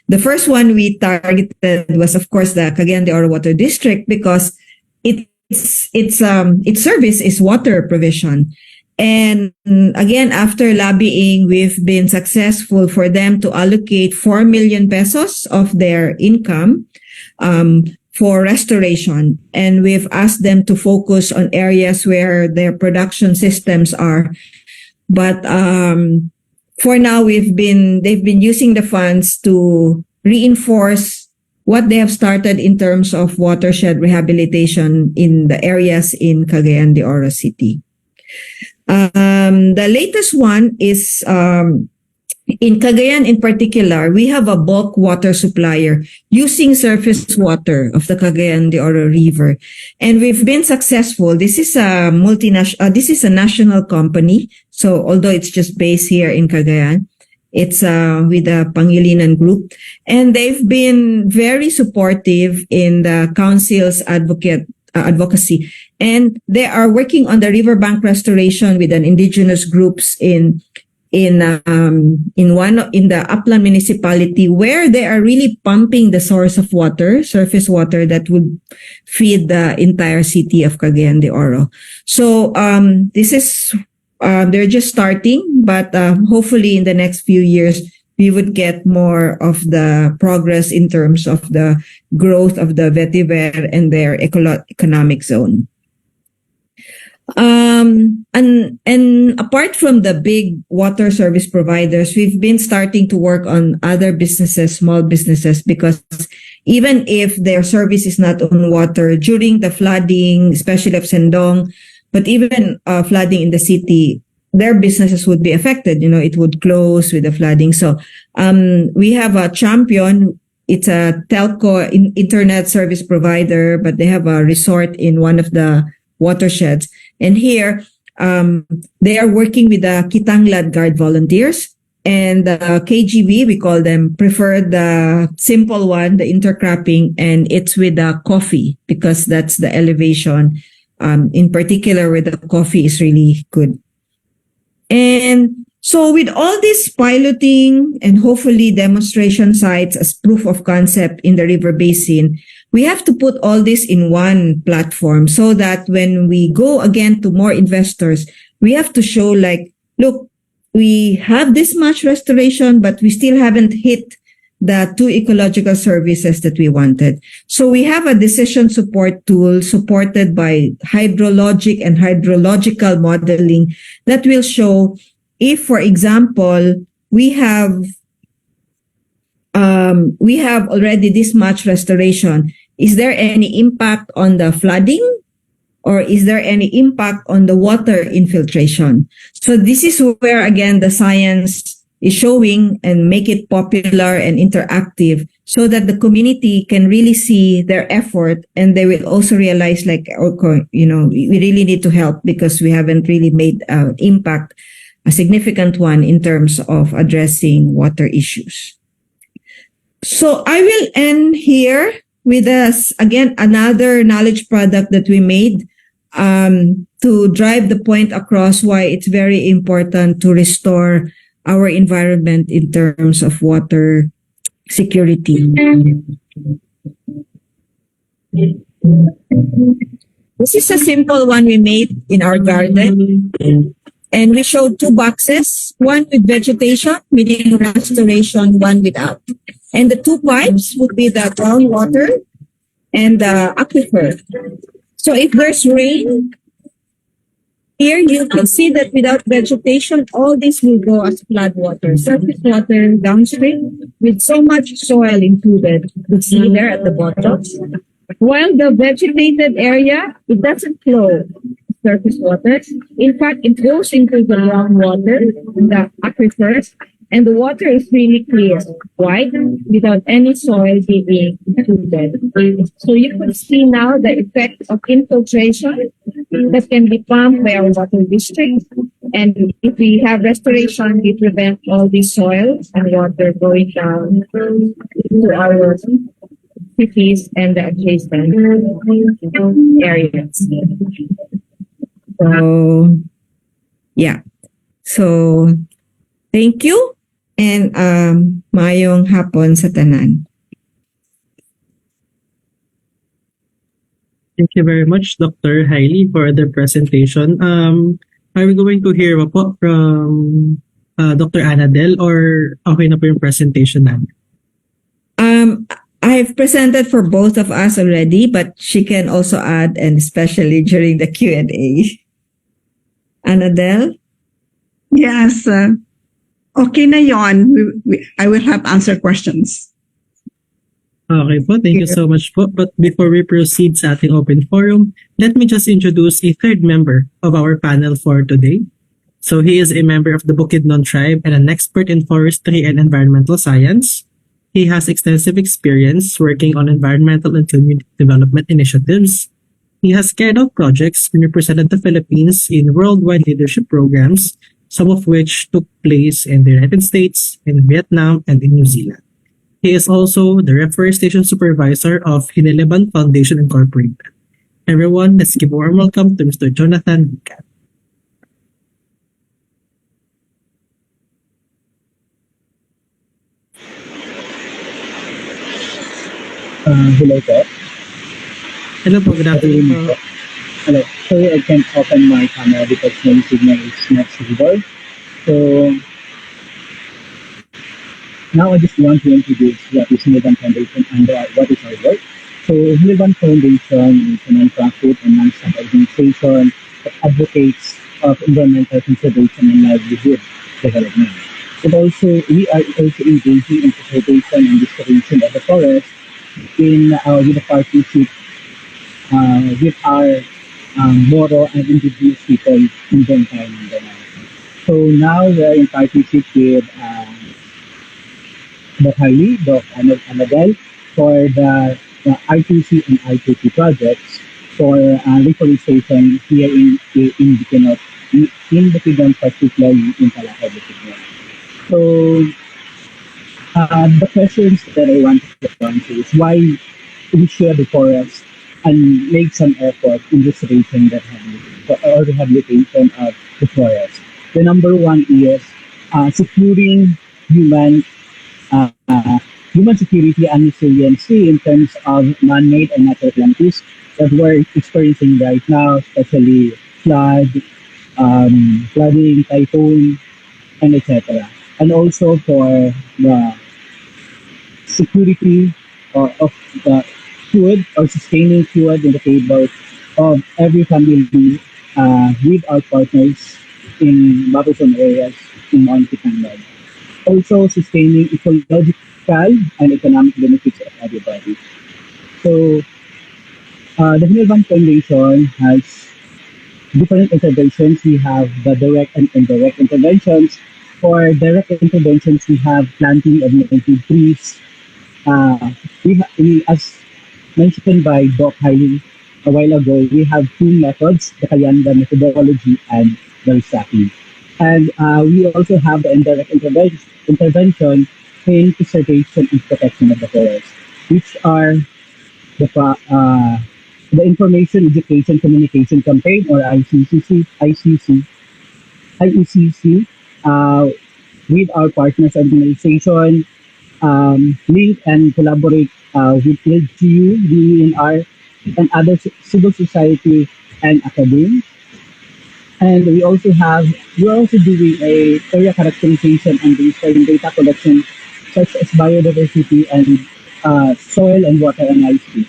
Speaker 7: the first one we targeted was, of course, the Cagayan de Oro Water District because its service is water provision. And again, after lobbying, we've been successful for them to allocate 4 million pesos of their income for restoration. And we've asked them to focus on areas where their production systems are. But for now, they've been using the funds to reinforce what they have started in terms of watershed rehabilitation in the areas in Cagayan de Oro City. The latest one is in Cagayan in particular, we have a bulk water supplier using surface water of the Cagayan de Oro River. And we've been successful. This is a this is a national company. So although it's just based here in Cagayan, it's with the Pangilinan Group. And they've been very supportive in the council's advocacy. And they are working on the riverbank restoration with an indigenous groups in the upland municipality where they are really pumping the source of water, surface water that would feed the entire city of Cagayan de Oro. So this is they're just starting, but hopefully in the next few years we would get more of the progress in terms of the growth of the vetiver and their economic zone. And apart from the big water service providers, we've been starting to work on other businesses, small businesses, because even if their service is not on water during the flooding, especially of Sendong, but even flooding in the city, their businesses would be affected. It would close with the flooding. So we have a champion. It's a telco internet service provider, but they have a resort in one of the watersheds. And here, they are working with the Kitanglad Guard volunteers and the KGV, we call them, prefer the simple one, the intercropping, and it's with the coffee because that's the elevation, in particular where the coffee is really good. And So with all this piloting and hopefully demonstration sites as proof of concept in the river basin, we have to put all this in one platform so that when we go again to more investors, we have to show like, look, we have this much restoration, but we still haven't hit the 2 ecological services that we wanted. So we have a decision support tool supported by hydrologic and hydrological modeling that will show if, for example, we have already this much restoration, is there any impact on the flooding? Or is there any impact on the water infiltration? So this is where, again, the science is showing and make it popular and interactive so that the community can really see their effort and they will also realize like, okay, we really need to help because we haven't really made an impact, a significant one in terms of addressing water issues. So I will end here with us again another knowledge product that we made to drive the point across why it's very important to restore our environment in terms of water security. This is a simple one we made in our garden. And we showed 2 boxes, one with vegetation, meaning restoration, one without. And the 2 pipes would be the groundwater and the aquifer. So if there's rain, here you can see that without vegetation, all this will go as flood water, surface water downstream with so much soil included. You see there at the bottom. While the vegetated area, it doesn't flow surface water. In fact, it goes into the groundwater, the aquifers, and the water is really clear, white, without any soil being included. So you can see now the effect of infiltration that can be pumped by our water district. And if we have restoration, we prevent all the soil and water going down into our cities and the adjacent areas. So, yeah. So, thank you. And mayong hapon sa tanan.
Speaker 6: Thank you very much, Dr. Hailey, for the presentation. Are we going to hear po from Dr. Annadel or okay na po yung presentation namin?
Speaker 7: I've presented for both of us already, but she can also add, and especially during the Q&A. Annadel?
Speaker 8: Yes. Okay na yon. I will have answer questions.
Speaker 6: Okay po, thank you so much po. But before we proceed sa ating open forum, let me just introduce a third member of our panel for today. So he is a member of the Bukidnon tribe and an expert in forestry and environmental science. He has extensive experience working on environmental and community development initiatives. He has carried out projects and represented the Philippines in worldwide leadership programs, some of which took place in the United States, in Vietnam, and in New Zealand. He is also the Reforestation Supervisor of Hiniliban Foundation Incorporated. Everyone, let's give a warm welcome to Mr. Jonathan Bicat.
Speaker 9: Hello, sir.
Speaker 6: Hello po, good afternoon po.
Speaker 9: Hello. Sorry, I can't open my camera because my signal is not stable. So, now I just want to introduce what is Hiniliban Foundation and what is our work. So, Hiniliban Foundation is a non-profit and non-state organization that advocates of environmental conservation and livelihood development. But also, we are also engaging in preservation and restoration of the forest in with a partnership with our Moro and indigenous people in the entire Mindanao. So now we are in partnership with Dr. Hailey, Dr. Annadel for the R2C and R2P projects for reforestation here in Bukidnon, particularly in Talakay, Bukidnon. So the questions that I want to answer is why we share the forest and make some effort in restoration or rehabilitation of the forest. The number one is securing human uh, human security and resiliency in terms of man-made and natural calamities that we're experiencing right now, especially flooding, typhoon, and etc. And also for the security of the food or sustaining food in the table of every family with our partners in buffer areas in Monte. Also sustaining ecological and economic benefits of everybody. So the Hinilban Foundation has different interventions. We have the direct and indirect interventions. For direct interventions, we have planting of native trees. As mentioned by Doc Hailey a while ago, we have two methods, the Kayanda methodology and the restocking. And we also have the indirect intervention in preservation and protection of the forest, which are the Information Education Communication Campaign or IECC, with our partners organization, link and collaborate with LGU, DENR, and other civil society and academia. And we're also doing a area characterization and registering data collection such as biodiversity and soil and water analysis.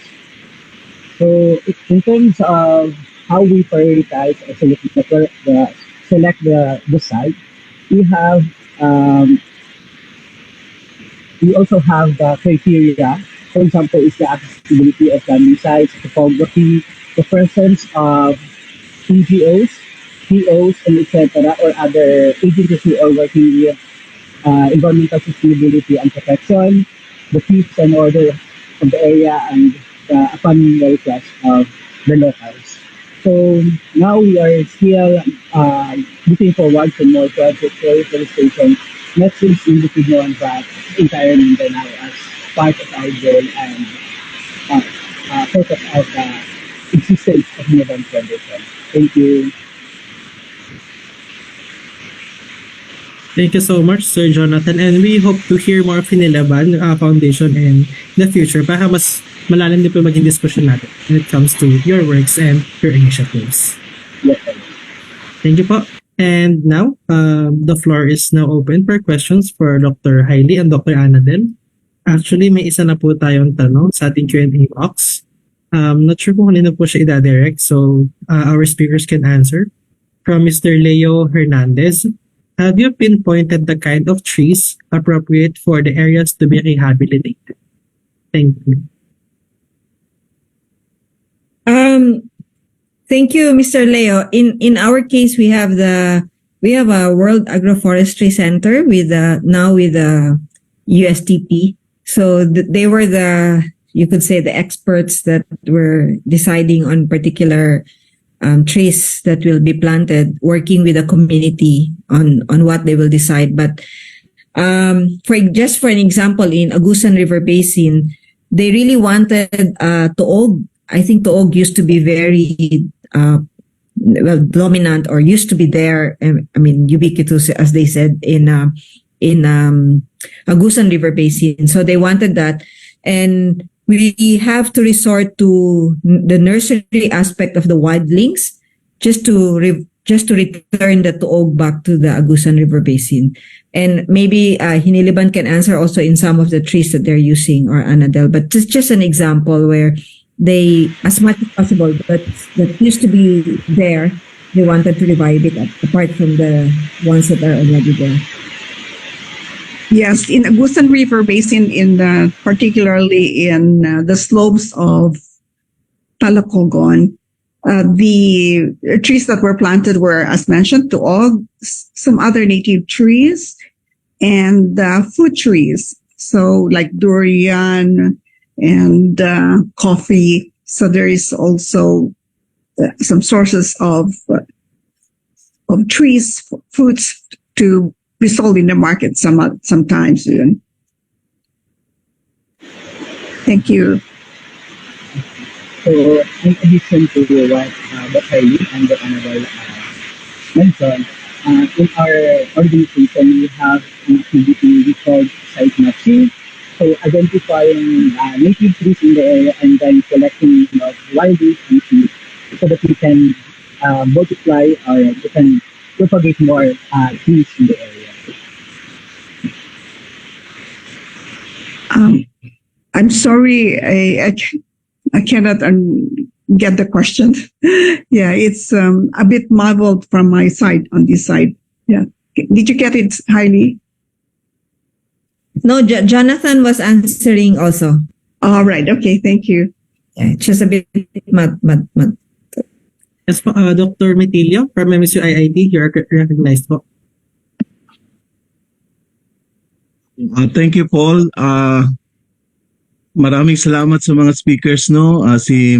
Speaker 9: So in terms of how we prioritize or select the site, we also have the criteria. For example, is the accessibility of landing sites, topography, the presence of NGOs, POs, and etc., or other agencies who are working with environmental sustainability and protection, the peace and order of the area, and the economic request of the locals. So now we are still looking forward to more projects for reforestation, not just in Bukidnon, but entire Mindanao as part of our goal and purpose of the existence of Hinilban Foundation. Thank you.
Speaker 6: Thank you so much, Sir Jonathan. And we hope to hear more of Hinilban Foundation in the future para mas malalim din po maging discussion natin when it comes to your works and your initiatives.
Speaker 9: Yes,
Speaker 6: Thank you po. And now, the floor is now open for questions for Dr. Hailey and Dr. Annabel. Actually, may isa na po tayong tanong sa ating Q&A box. Not sure kung kanino po siya i-direct, so our speakers can answer. From Mr. Leo Hernandez, have you pinpointed the kind of trees appropriate for the areas to be rehabilitated? Thank you.
Speaker 7: Thank you, Mr. Leo. In our case, we have a World Agroforestry Center with the USTP. So they were you could say the experts that were deciding on particular trees that will be planted, working with the community on what they will decide. But for an example, in Agusan River Basin, they really wanted Toog. I think Toog used to be very dominant, or used to be there. Ubiquitous, as they said in Agusan River Basin. So they wanted that, and we have to resort to the nursery aspect of the wildlings just to return the Toog back to the Agusan River Basin. And maybe Hinilban can answer also in some of the trees that they're using, or Anadel. But just an example where they, as much as possible, that used to be there, they wanted to revive it apart from the ones that are already there.
Speaker 8: Yes, in Agusan River Basin, particularly in the slopes of Talacogon, the trees that were planted were, as mentioned, Toog, some other native trees, and food trees. So like durian and coffee. So there is also some sources of trees, foods to be sold in the market sometimes. Thank you.
Speaker 9: So in addition to what Dr. Hailey and Dr. Annabel mentioned, in our organization, we have an activity we call site matching. So identifying native trees in the area and then collecting wild species so that we can multiply or we can propagate more trees in the area.
Speaker 8: I'm sorry, I cannot get the question. Yeah, it's a bit marveled from my side on this side. Yeah, did you get it, Hailey?
Speaker 7: No, Jonathan was answering also.
Speaker 8: All right. Okay. Thank you.
Speaker 7: Yeah, it's just a bit mad.
Speaker 6: Yes po, Dr. Metilio from MSU-IIT, you're recognized po.
Speaker 10: Thank you, Paul. Maraming salamat sa mga speakers, no? Si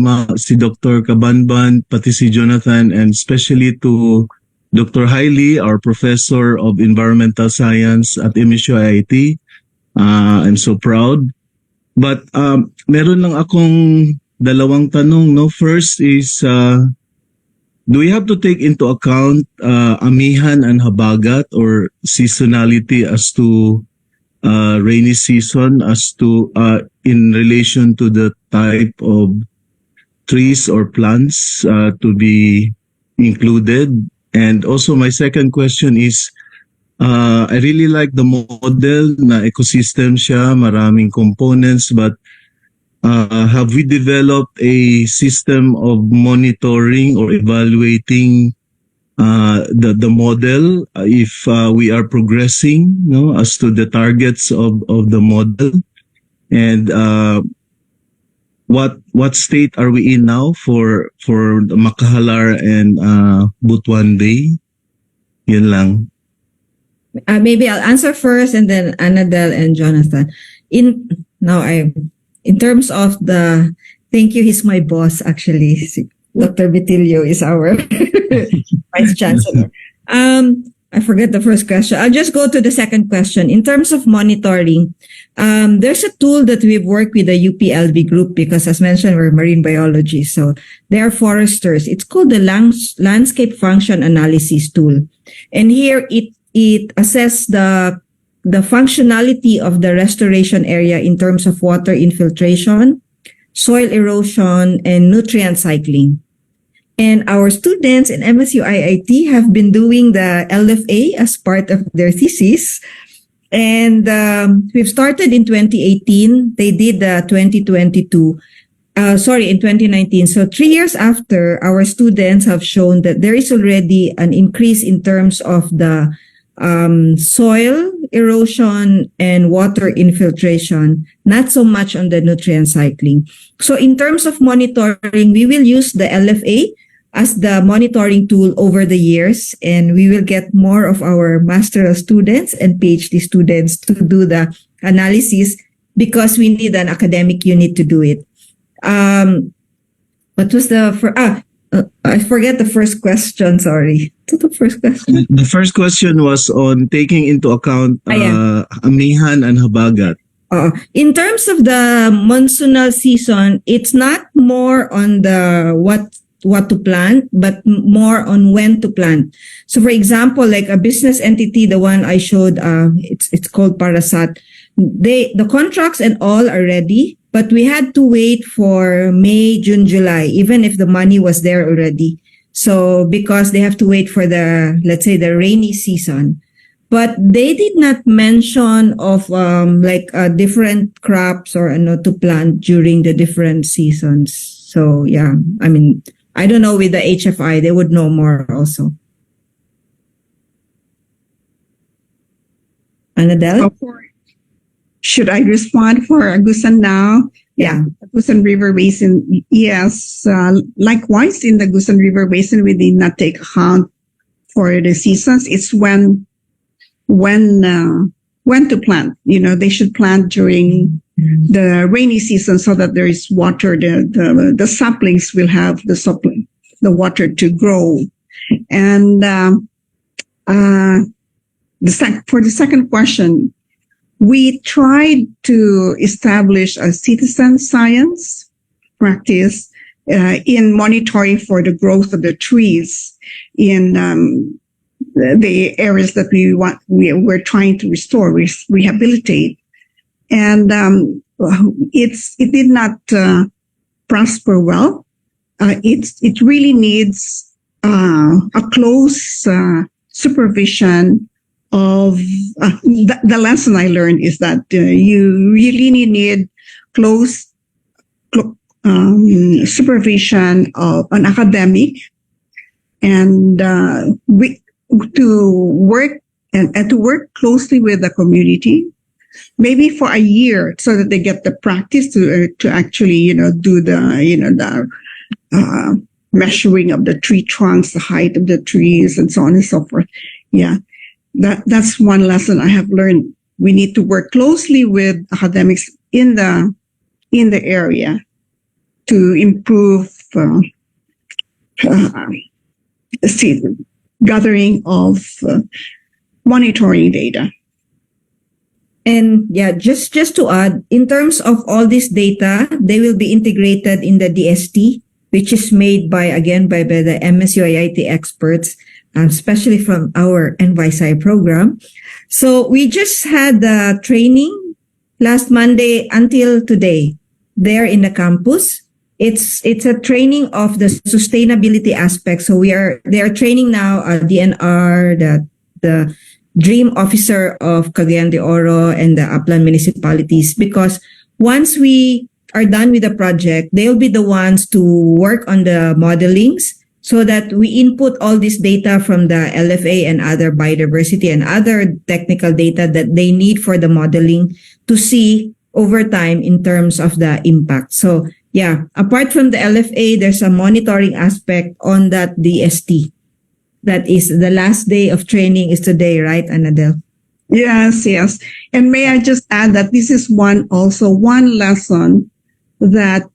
Speaker 10: Dr. Cabanban, pati si Jonathan, and especially to Dr. Hailey, our Professor of Environmental Science at MSU-IIT. I'm so proud. But meron lang akong dalawang tanong, no? First is, do we have to take into account amihan and habagat or seasonality as to rainy season as to in relation to the type of trees or plants to be included? And also my second question is, I really like the model na ecosystem siya, maraming components, but have we developed a system of monitoring or evaluating the model if we are progressing, no, as to the targets of the model? And what state are we in now for the Makahalar and Butuan Bay? Yun lang.
Speaker 7: Maybe I'll answer first, and then Annadel and Jonathan. In terms of the, thank you, he's my boss actually. Dr. Vitilio is our Vice Chancellor. I forget the first question. I'll just go to the second question. In terms of monitoring, there's a tool that we've worked with the UPLB group because, as mentioned, we're marine biology. So they're foresters. It's called the Landscape Function Analysis Tool. And here it assesses the functionality of the restoration area in terms of water infiltration, soil erosion, and nutrient cycling. And our students in MSU-IIT have been doing the LFA as part of their thesis. And we've started in 2018. They did the 2019. So 3 years after, our students have shown that there is already an increase in terms of the soil erosion and water infiltration, not so much on the nutrient cycling. So in terms of monitoring, we will use the LFA as the monitoring tool over the years, and we will get more of our master's students and PhD students to do the analysis because we need an academic unit to do it. What was the I forget the first question, sorry. What's the first question?
Speaker 10: The first question was on taking into account amihan and habagat.
Speaker 7: In terms of the monsoonal season, it's not more on the what to plant, but more on when to plant. So for example, like a business entity, the one I showed, it's called Parasat. The contracts and all are ready, but we had to wait for May, June, July, even if the money was there already. So because they have to wait for let's say the rainy season. But they did not mention of different crops or to plant during the different seasons. So yeah, I mean, I don't know with the HFI, they would know more also. Annadel?
Speaker 8: Should I respond for Agusan now?
Speaker 7: Yeah.
Speaker 8: Agusan River Basin. Yes. Likewise, in the Agusan River Basin, we did not take account for the seasons. It's when to plant. They should plant during the rainy season so that there is water. The saplings will have the water to grow. And for the second question, we tried to establish a citizen science practice in monitoring for the growth of the trees in the areas that we're trying to restore, rehabilitate, and it did not prosper well. It really needs a close supervision of the lesson I learned is that you really need close supervision of an academic and to work and to work closely with the community, maybe for a year, so that they get the practice to actually do the measuring of the tree trunks, the height of the trees, and so on and so forth. Yeah, that's one lesson I have learned. We need to work closely with academics in the area to improve gathering of monitoring data.
Speaker 7: And yeah, just to add, in terms of all this data, they will be integrated in the DST, which is made by the MSU-IIT experts, especially from our NYSI program. So we just had the training last Monday until today there in the campus. It's a training of the sustainability aspect. So they are training now DNR, the Dream Officer of Cagayan de Oro and the upland municipalities, because once we are done with the project, they'll be the ones to work on the modelings so that we input all this data from the LFA and other biodiversity and other technical data that they need for the modeling to see over time in terms of the impact. So yeah, apart from the LFA, there's a monitoring aspect on that DST. That is the last day of training is today, right, Anadel?
Speaker 8: Yes. And may I just add that this is one lesson that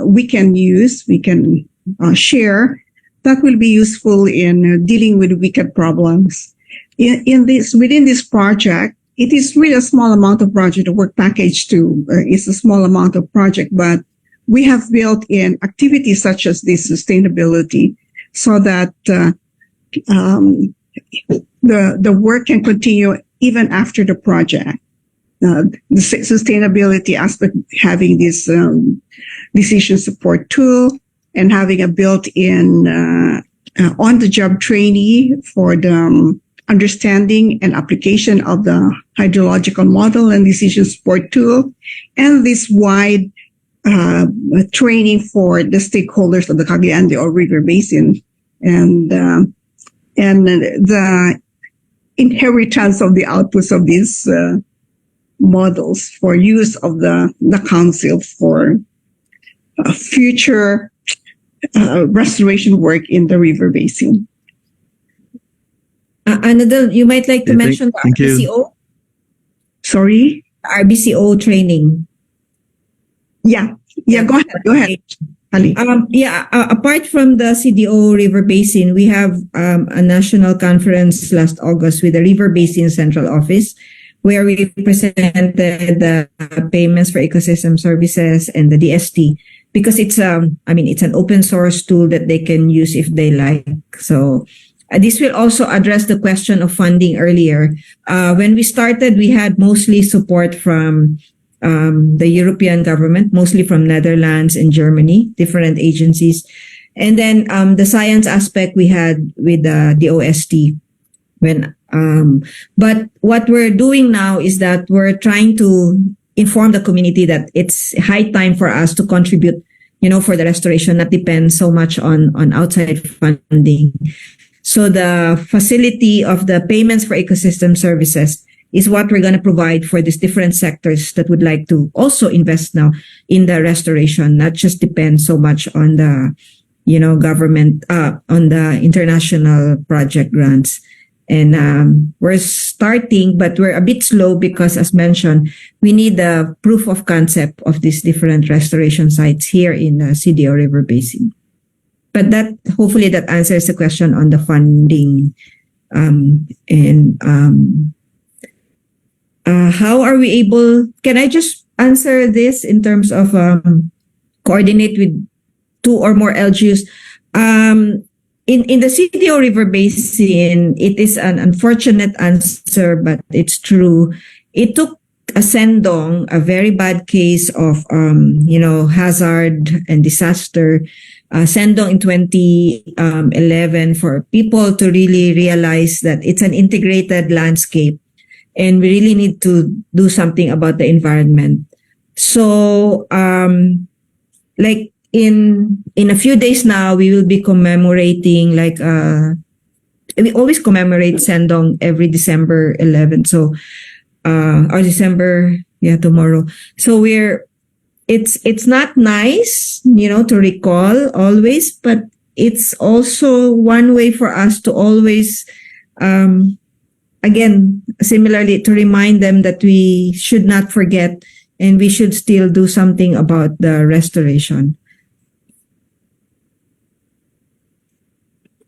Speaker 8: we can use, we can share, that will be useful in dealing with wicked problems. Within this project, it is really a small amount of project. The work package too is a small amount of project, but we have built in activities such as this sustainability so that the work can continue even after the project. The sustainability aspect, having this decision support tool and having a built-in on-the-job trainee for the understanding and application of the hydrological model and decision support tool, and this wide training for the stakeholders of the Cagayan de Oro River Basin, and the inheritance of the outputs of these models for use of the council for future restoration work in the river basin.
Speaker 7: Anadel, you might like to mention the
Speaker 10: thank you.
Speaker 7: RBCO?
Speaker 8: Sorry?
Speaker 7: RBCO training.
Speaker 8: Yeah, go ahead. Ali.
Speaker 7: Apart from the CDO River Basin, we have a national conference last August with the River Basin Central Office, where we presented the payments for ecosystem services and the DST, because it's an open source tool that they can use if they like. So this will also address the question of funding earlier. When we started, we had mostly support from the European government, mostly from Netherlands and Germany, different agencies. And then the science aspect we had with the OST. But what we're doing now is that we're trying to inform the community that it's high time for us to contribute, for the restoration, not depend so much on outside funding. So the facility of the payments for ecosystem services is what we're going to provide for these different sectors that would like to also invest now in the restoration, not just depend so much on the, government, on the international project grants. And we're starting, but we're a bit slow because, as mentioned, we need the proof of concept of these different restoration sites here in the CDO River Basin. But hopefully that answers the question on the funding. How are we able, can I just answer this in terms of coordinate with 2 or more LGUs? in the CDO River Basin, it is an unfortunate answer, but it's true. It took Sendong, a very bad case of hazard and disaster, Sendong in 2011, for people to really realize that it's an integrated landscape and we really need to do something about the environment. So like in a few days now, we will be commemorating, we always commemorate Sendong every December 11th. So or December, tomorrow. So it's not nice, to recall always, but it's also one way for us to always, again, similarly, to remind them that we should not forget and we should still do something about the restoration.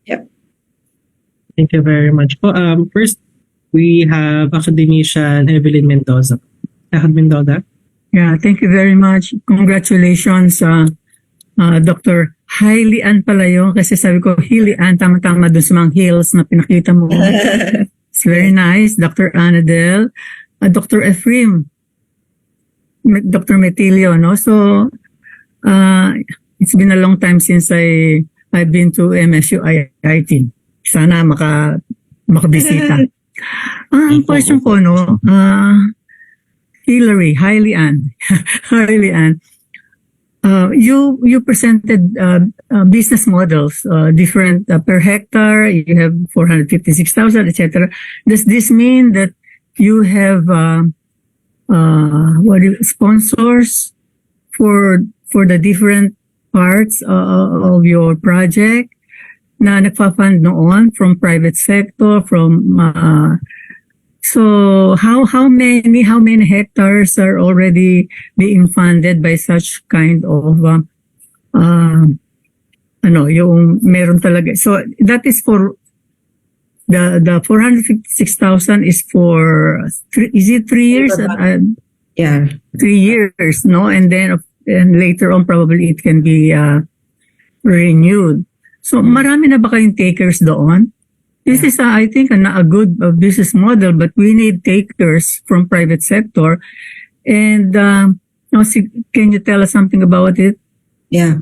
Speaker 7: Yep.
Speaker 6: Thank you very much. First, we have Academician Evelyn Mendoza. Mendoza.
Speaker 11: Yeah, thank you very much. Congratulations, Dr. Hailey Ann pala yun, kasi sabi ko, Hailey Ann, tama-tama dun sa mga hills na pinakita mo. It's very nice. Dr. Anadel, Dr. Ephraim, Dr. Metilio, no? So, it's been a long time since I've been to MSU IIT. Sana makabisita. Ang question ko, no, Hailey Ann, you presented business models, different per hectare. You have 456,000, etc. Does this mean that you have sponsors for the different parts of your project na nagfa-fund noon from private sector, from so how many hectares are already being funded by such kind of yung meron talaga. So that is for the 456,000 is for is it 3 years?
Speaker 7: Yeah,
Speaker 11: 3 years, no? And later on probably it can be renewed. So marami na ba kayong takers doon? This is, I think, a good business model, but we need takers from private sector. And can you tell us something about it?
Speaker 7: Yeah.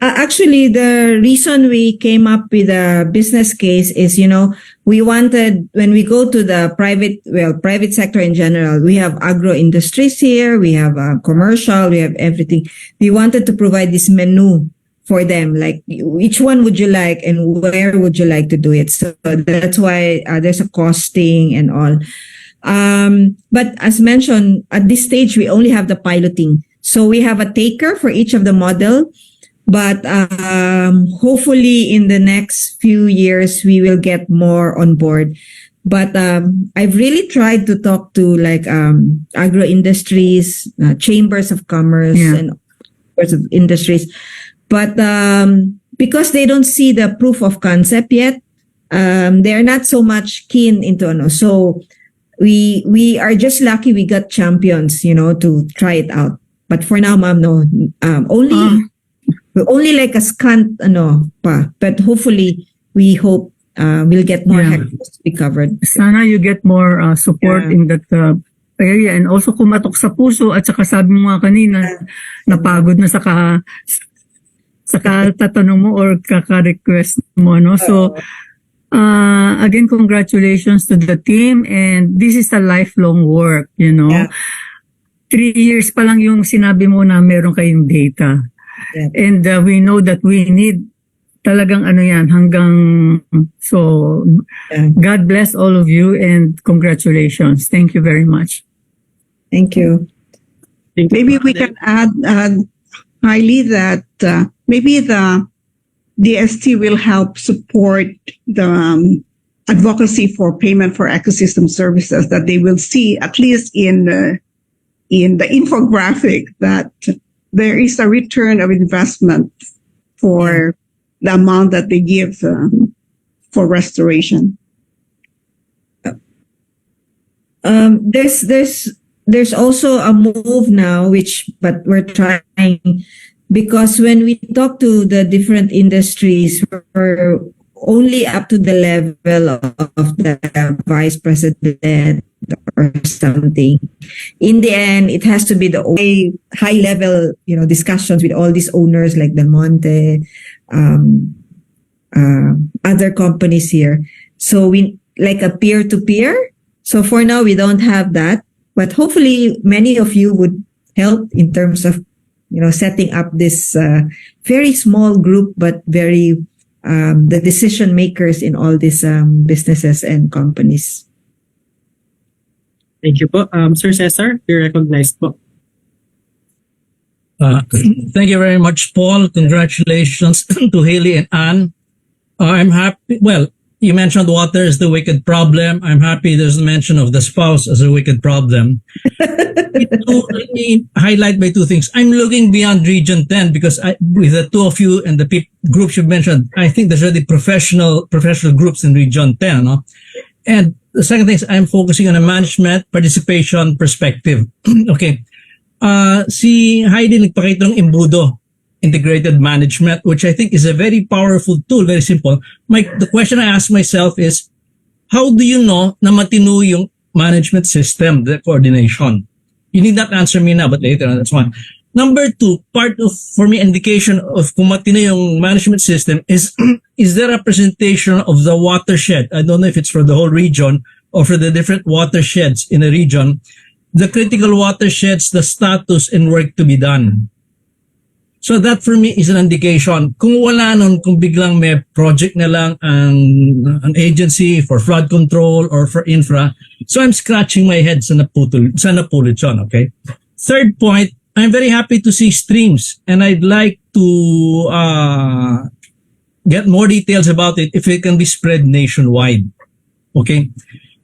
Speaker 7: Actually, the reason we came up with a business case is, we wanted, when we go to the private sector in general, we have agro industries here, we have commercial, we have everything. We wanted to provide this menu for them, like which one would you like and where would you like to do it. So that's why there's a costing and all. But as mentioned, at this stage, we only have the piloting. So we have a taker for each of the model, but hopefully in the next few years, we will get more on board. But I've really tried to talk to agro industries, chambers of commerce, and chambers of industries. But because they don't see the proof of concept yet, they're not so much keen into it. So we are just lucky we got champions, to try it out. But for now, ma'am, no, only like a scant, but hopefully we hope we'll get more hectares to be covered.
Speaker 11: Sana you get more support in that area, and also kumatok sa puso, at saka sabi mo nga kanina, napagod na sa tatanong mo or kaka-request mo, no? So, again, congratulations to the team, and this is a lifelong work, 3 years pa lang yung sinabi mo na meron kayong data. Yeah. And we know that we need talagang hanggang, so God bless all of you and congratulations. Thank you very much.
Speaker 7: Thank you.
Speaker 8: Maybe we can add, highly, that maybe the DST will help support the advocacy for payment for ecosystem services, that they will see, at least in the infographic, that there is a return of investment for the amount that they give for restoration.
Speaker 7: There's also a move now, but we're trying because when we talk to the different industries, we're only up to the level of the vice president or something. In the end, it has to be the high level, discussions with all these owners like Del Monte, other companies here. So we like a peer to peer. So for now, we don't have that, but hopefully many of you would help in terms of, setting up this very small group, but very the decision makers in all these businesses and companies.
Speaker 6: Thank you po. Sir Cesar, you're recognized po.
Speaker 12: Thank you very much, Paul. Congratulations to Haley and Anne. I'm happy. Well, you mentioned water is the wicked problem. I'm happy there's a mention of the spouse as a wicked problem. Let me highlight by two things. I'm looking beyond Region 10 because with the two of you and the groups you've mentioned, I think there's already professional groups in Region 10. No? And the second thing is I'm focusing on a management participation perspective. Okay. Si Heidi nagpakita ng Imbudo, integrated management, which I think is a very powerful tool, very simple. The question I ask myself is, how do you know na matino yung management system, the coordination? You need not answer me now, but later, that's one. Number two, part of, for me, indication of kung matino yung management system is there representation of the watershed? I don't know if it's for the whole region or for the different watersheds in a region. The critical watersheds, the status and work to be done. So that for me is an indication. Kung wala nun, kung biglang may project na lang an agency for flood control or for infra, so I'm scratching my head sa napulot yun, okay? Third point, I'm very happy to see streams and I'd like to get more details about it if it can be spread nationwide, okay?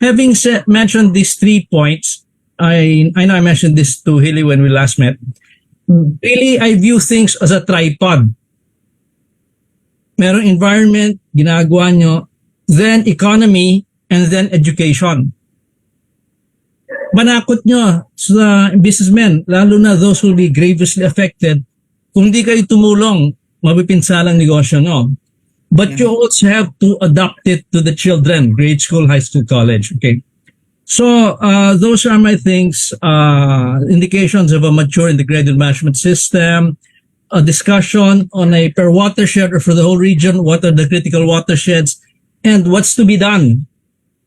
Speaker 12: Having mentioned these 3 points, I know I mentioned this to Hilly when we last met. Really, I view things as a tripod. Merong environment, ginagawa nyo, then economy, and then education. Manakot nyo sa businessmen, lalo na those who will be grievously affected. Kung di kayo tumulong, mapipinsalang negosyo, no? But you also have to adapt it to the children, grade school, high school, college, okay? So those are my things, indications of a mature integrated management system, a discussion on a per watershed or for the whole region, what are the critical watersheds, and what's to be done,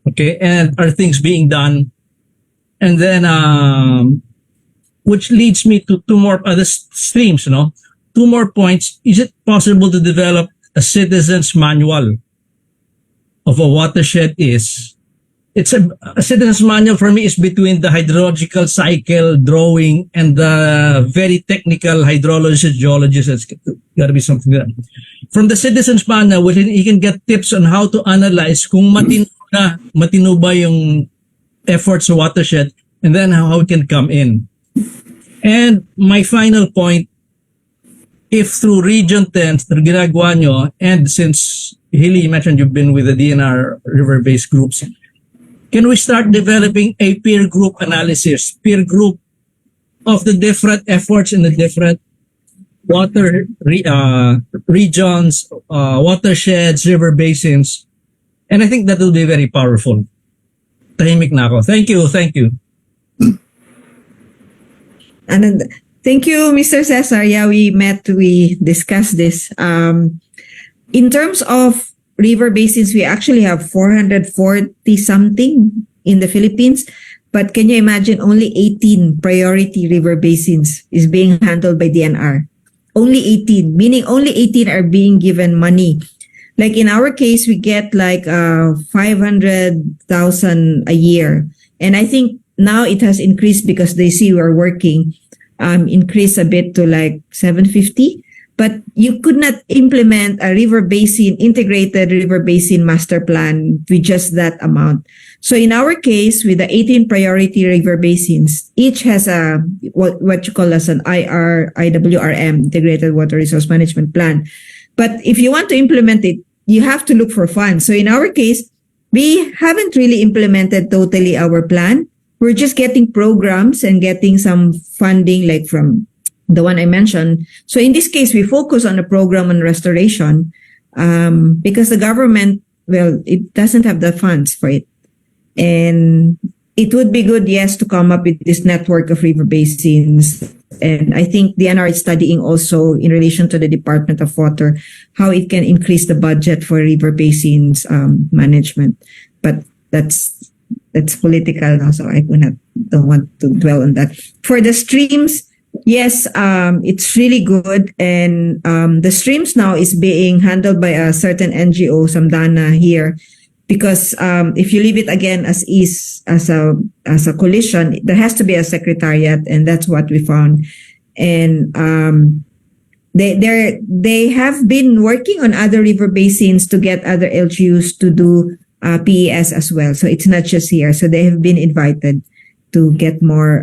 Speaker 12: okay, and are things being done. And then, which leads me to two more other streams, 2 more points. Is it possible to develop a citizen's manual of a watershed It's a citizen's manual for me is between the hydrological cycle drawing and the very technical hydrologist, geologist. It's got to be something there. From the citizen's manual, he can get tips on how to analyze kung matino ba yung efforts sa watershed and then how it can come in. And my final point, if through Region 10, through ginagawa nyo, and since Hilly mentioned you've been with the DNR river-based groups, can we start developing a peer group analysis, peer group of the different efforts in the different water regions, watersheds, river basins? And I think that will be very powerful. Tahimik na ako. Thank you.
Speaker 7: And thank you, Mr. Cesar. Yeah, we discussed this. In terms of river basins, we actually have 440 something in the Philippines. But can you imagine only 18 priority river basins is being handled by DNR? Only 18, meaning only 18 are being given money. Like in our case, we get like 500,000 a year. And I think now it has increased because they see we're working, increase a bit to like 750. But you could not implement a integrated river basin master plan with just that amount. So in our case, with the 18 priority river basins, each has a what you call as an IWRM, Integrated Water Resource Management Plan. But if you want to implement it, you have to look for funds. So in our case, we haven't really implemented totally our plan. We're just getting programs and getting some funding like from the one I mentioned. So in this case, we focus on a program on restoration because the government, well, it doesn't have the funds for it. And it would be good, yes, to come up with this network of river basins. And I think the NR is studying also in relation to the Department of Water, how it can increase the budget for river basins management. But that's political now, so I don't want to dwell on that. For the streams, yes, it's really good. And the streams now is being handled by a certain NGO, CabanbanA here. Because if you leave it again as is, as a coalition, there has to be a secretariat, and that's what we found. And they have been working on other river basins to get other LGUs to do PES as well. So it's not just here. So they have been invited to get more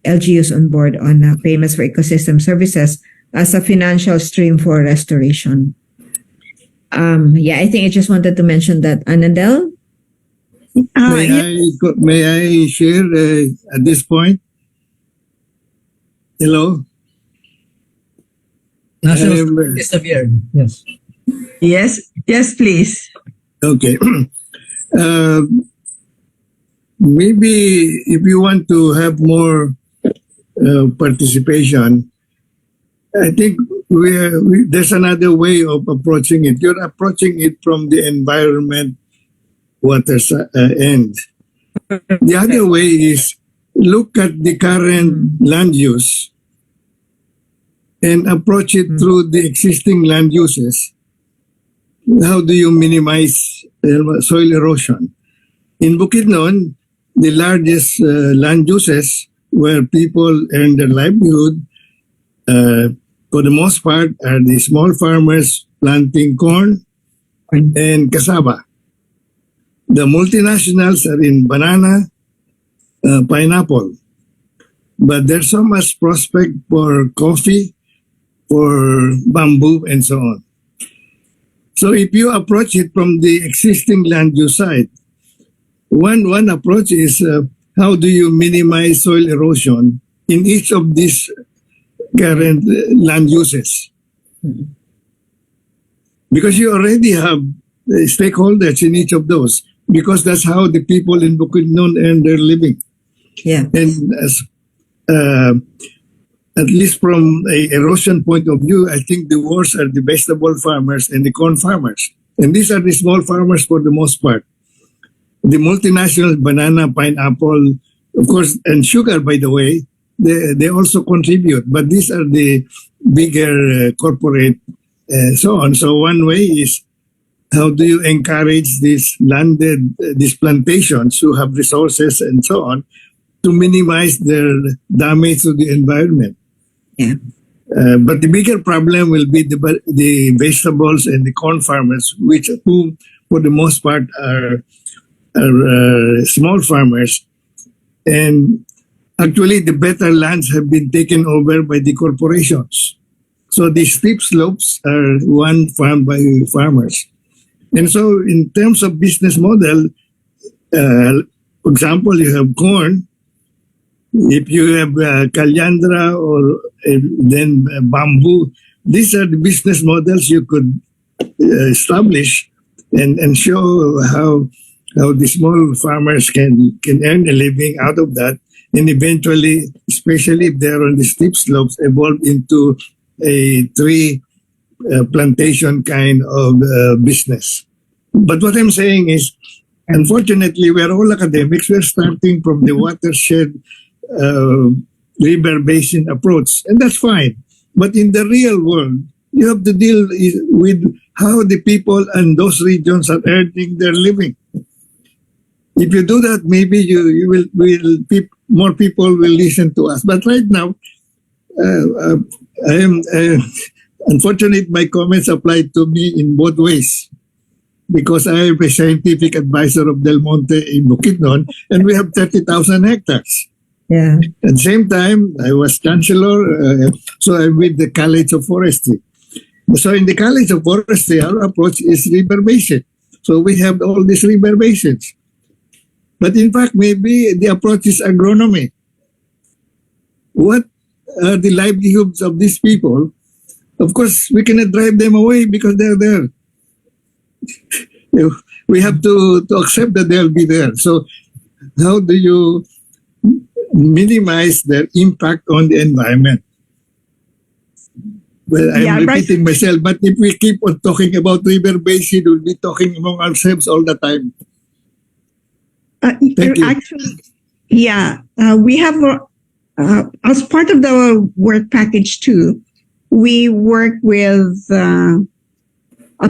Speaker 7: LGUs on board on payments for ecosystem services as a financial stream for restoration. I think I just wanted to mention that. Anadel?
Speaker 13: May I share at this point? Hello?
Speaker 12: National Xavier. Yes.
Speaker 7: Yes, please.
Speaker 13: Okay. Maybe if you want to have more participation, I think there's another way of approaching it. You're approaching it from the environment water end. The other way is look at the current land use and approach it through the existing land uses. How do you minimize soil erosion? In Bukidnon, the largest land uses where people earn their livelihood for the most part are the small farmers planting corn and cassava. The multinationals are in banana, pineapple. But there's so much prospect for coffee, for bamboo, and so on. So if you approach it from the existing land use side, one approach is how do you minimize soil erosion in each of these current land uses? Because you already have stakeholders in each of those, because that's how the people in Bukidnon earn their living.
Speaker 7: Yeah.
Speaker 13: And as, at least from a erosion point of view, I think the worst are the vegetable farmers and the corn farmers. And these are the small farmers for the most part. The multinational banana, pineapple, of course, and sugar, by the way, they also contribute. But these are the bigger corporate and so on. So one way is how do you encourage these these plantations who have resources and so on to minimize their damage to the environment?
Speaker 7: Yeah.
Speaker 13: But the bigger problem will be the vegetables and the corn farmers, who for the most part are small farmers. And actually, the better lands have been taken over by the corporations. So the steep slopes are one farmed by farmers. And so in terms of business model, for example, you have corn. If you have calandra or then bamboo, these are the business models you could establish and show how the small farmers can earn a living out of that, and eventually, especially if they're on the steep slopes, evolve into a tree plantation kind of business. But what I'm saying is, unfortunately, we're all academics. We're starting from the watershed river basin approach, and that's fine. But in the real world, you have to deal with how the people in those regions are earning their living. If you do that, maybe you will more people will listen to us. But right now, I am unfortunate. My comments apply to me in both ways, because I am a scientific advisor of Del Monte in Bukidnon, and we have 30,000 hectares.
Speaker 7: Yeah.
Speaker 13: At the same time, I was chancellor, so I'm with the College of Forestry. So in the College of Forestry, our approach is river basin. So we have all these river basins. But in fact, maybe the approach is agronomy. What are the livelihoods of these people, of course, we cannot drive them away because they're there. We have to accept that they'll be there. So how do you minimize their impact on the environment? Well, I'm repeating myself, but if we keep on talking about river basin, we'll be talking among ourselves all the time. Thank you.
Speaker 8: Actually, we have, as part of the work package too, we work with a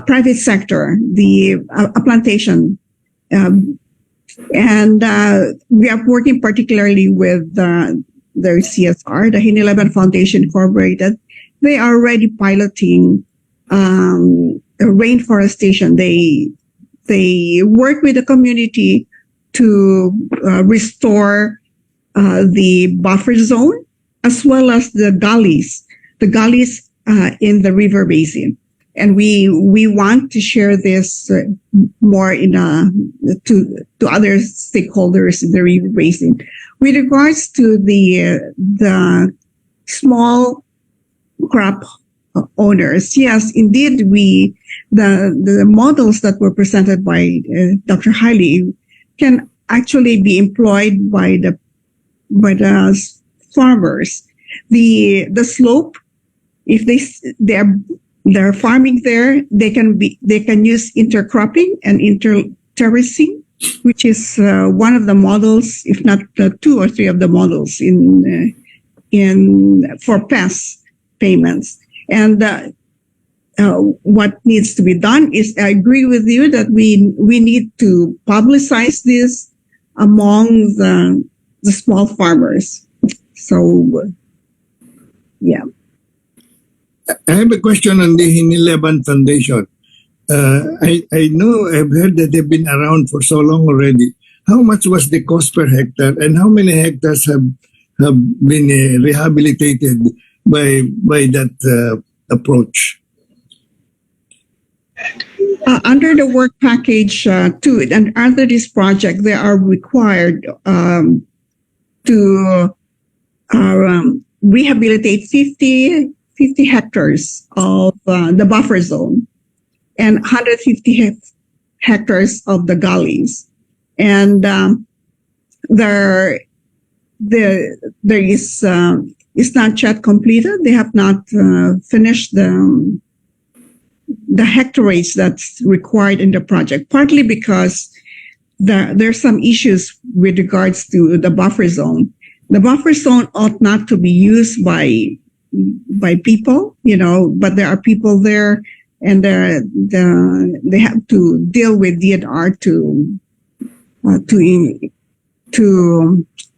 Speaker 8: private sector, a plantation, and we are working particularly with the CSR, the Hinilaban Foundation Incorporated. They are already piloting rainforestation. They work with the community to restore the buffer zone as well as the gullies in the river basin. And we want to share this more to other stakeholders in the river basin. With regards to the small crop owners, yes, indeed, the models that were presented by Dr. Hailey can actually be employed by the farmers. The slope, if they're farming there, they can use intercropping and interterracing, which is one of the models, if not two or three of the models for pest payments. And what needs to be done is, I agree with you that we need to publicize this among the small farmers. So, yeah.
Speaker 13: I have a question on the Hinilaban Foundation. I know, I've heard that they've been around for so long already. How much was the cost per hectare, and how many hectares have been rehabilitated by that approach?
Speaker 8: Under the work package 2, and under this project, they are required to rehabilitate 50 hectares of the buffer zone and 150 hectares of the gullies. And there is it's not yet completed. They have not finished the hectareage that's required in the project, partly because there's some issues with regards to the buffer zone. The buffer zone ought not to be used by people, but there are people there, and they have to deal with DNR to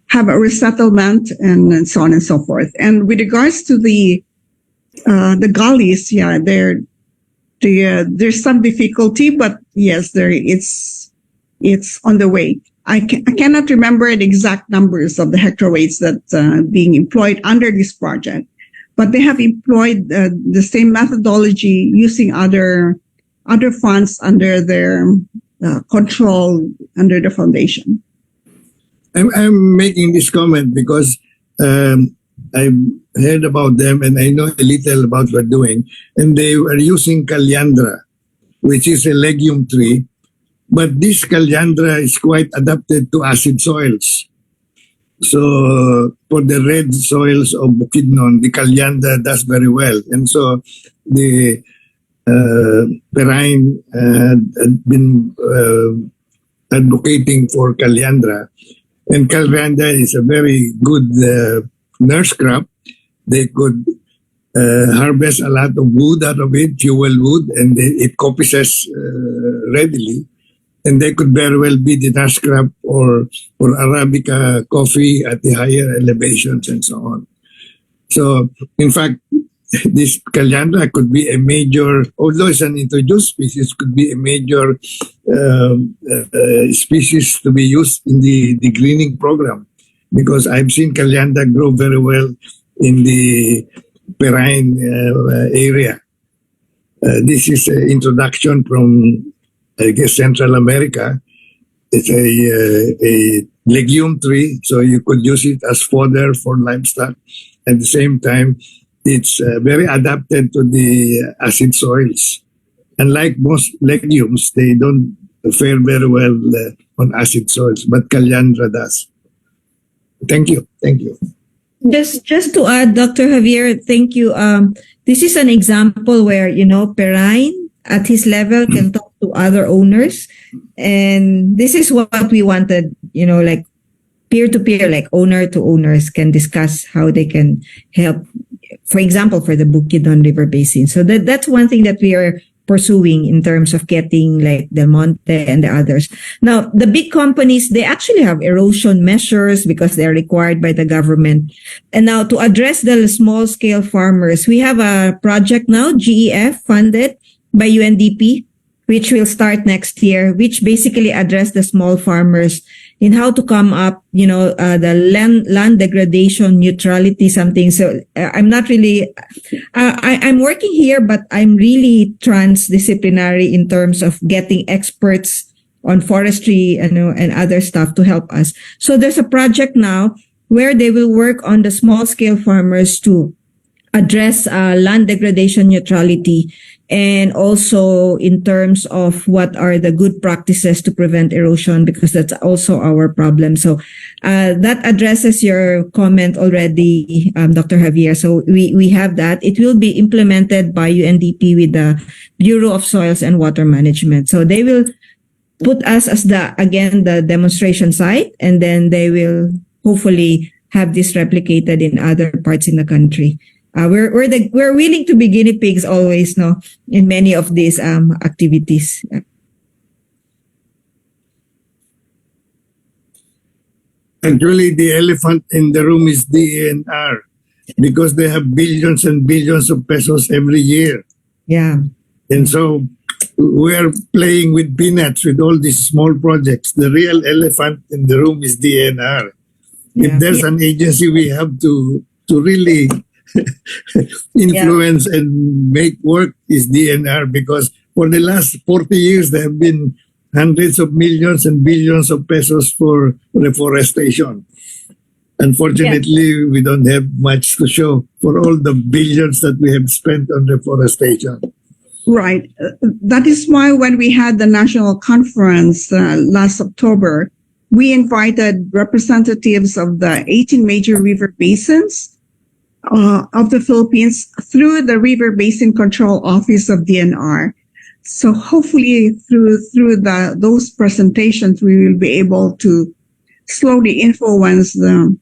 Speaker 8: have a resettlement and so on and so forth. And with regards to the gullies, there's some difficulty, but yes, it's on the way. I cannot remember the exact numbers of the hectareage that being employed under this project, but they have employed the same methodology using other funds under their control under the foundation.
Speaker 13: I'm making this comment because I've heard about them and I know a little about what they're doing. And they were using calandra, which is a legume tree. But this calandra is quite adapted to acid soils. So for the red soils of Bukidnon, the calandra does very well. And so the Riverine had been advocating for calandra. And calandra is a very good nurse crop. They could harvest a lot of wood out of it, fuel wood, and it copies readily. And they could very well be the nurse crop or Arabica coffee at the higher elevations and so on. So, in fact, this calandra could be a major, although it's an introduced species, could be a major species to be used in the greening program, because I've seen calandra grow very well in the Riverine area. This is an introduction from, I guess, Central America. It's a legume tree, so you could use it as fodder for livestock. At the same time, it's very adapted to the acid soils. Unlike most legumes, they don't fare very well on acid soils, but Calandra does. Thank you. Thank you.
Speaker 7: Just to add, Dr. Javier, thank you. This is an example where, Perrine at his level can talk to other owners. And this is what we wanted, like peer-to-peer, like owner to owners can discuss how they can help, for example, for the Bukidnon River Basin. So that's one thing that we are pursuing in terms of getting like Del Monte and the others. Now, the big companies, they actually have erosion measures because they're required by the government. And now to address the small scale farmers, we have a project now, GEF funded by UNDP, which will start next year, which basically address the small farmers in how to come up, the land degradation neutrality something. So I'm not really, I'm working here, but I'm really transdisciplinary in terms of getting experts on forestry and other stuff to help us. So there's a project now where they will work on the small scale farmers to address land degradation neutrality, and also in terms of what are the good practices to prevent erosion, because that's also our problem. So that addresses your comment already, Dr. Javier. So we have that. It will be implemented by UNDP with the Bureau of Soils and Water Management. So they will put us as the demonstration site, and then they will hopefully have this replicated in other parts in the country. We're willing to be guinea pigs always, no, in many of these activities.
Speaker 13: Actually, the elephant in the room is DNR, because they have billions and billions of pesos every year.
Speaker 7: Yeah.
Speaker 13: And so we're playing with peanuts with all these small projects. The real elephant in the room is DNR. If there's an agency we have to really influence and make work, is DNR, because for the last 40 years there have been hundreds of millions and billions of pesos for reforestation. Unfortunately, we don't have much to show for all the billions that we have spent on reforestation.
Speaker 8: Right. That is why when we had the national conference last October, we invited representatives of the 18 major river basins of the Philippines through the River Basin Control Office of DNR. So hopefully through those presentations, we will be able to slowly influence the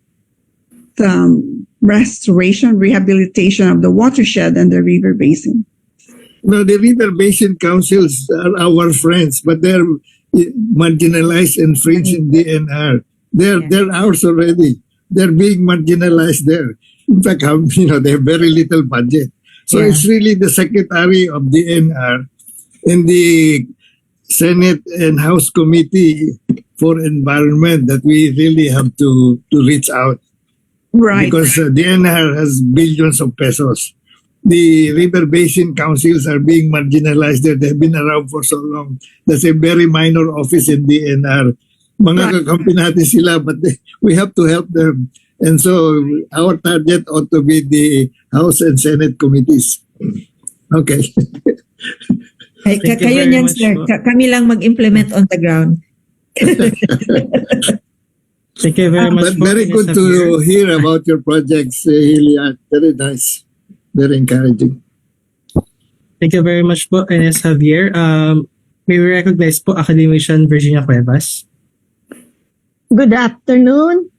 Speaker 8: restoration, rehabilitation of the watershed and the river basin.
Speaker 13: No, the river basin councils are our friends, but they're marginalized and fringe in DNR. They're ours already. They're being marginalized there. In fact, they have very little budget. So it's really the secretary of DNR and the Senate and House Committee for Environment that we really have to reach out.
Speaker 8: Right.
Speaker 13: Because DNR has billions of pesos. The river basin councils are being marginalized there. They've been around for so long. That's a very minor office in DNR. Mga kakampi natin sila, but we have to help them. And so our target ought to be the House and Senate committees. Okay.
Speaker 7: Kayo niyan, sir. Kami lang mag-implement on the ground.
Speaker 6: Thank you very much.
Speaker 13: But very good to hear about your projects, Hillian. Very nice. Very encouraging.
Speaker 6: Thank you very much po, Ines Javier. May we recognize po Academician Virginia Cuevas.
Speaker 14: Good afternoon.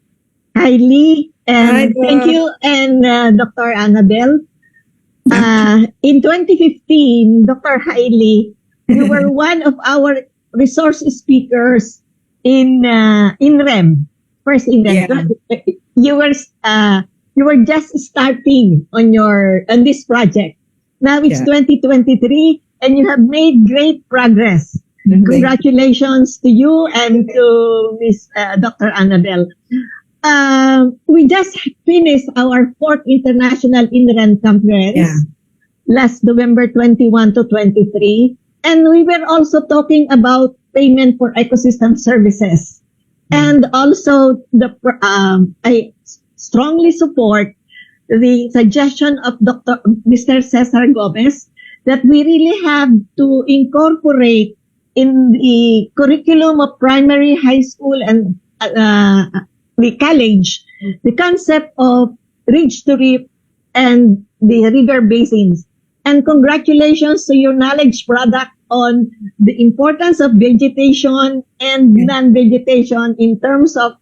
Speaker 14: Hi, Lee. And thank you, and Dr. Annabelle. In 2015, Dr. Hailey, you were one of our resource speakers in REM. First in REM. Yeah. You were just starting on this project. Now it's 2023, and you have made great progress. Congratulations to you and to Miss Dr. Annabelle. We just finished our 4th International INREN Conference last November 21 to 23. And we were also talking about payment for ecosystem services. And also I strongly support the suggestion of Mr. Cesar Gomez that we really have to incorporate in the curriculum of primary, high school, and the college, the concept of ridge to reef and the river basins. And congratulations to your knowledge product on the importance of vegetation and non-vegetation in terms of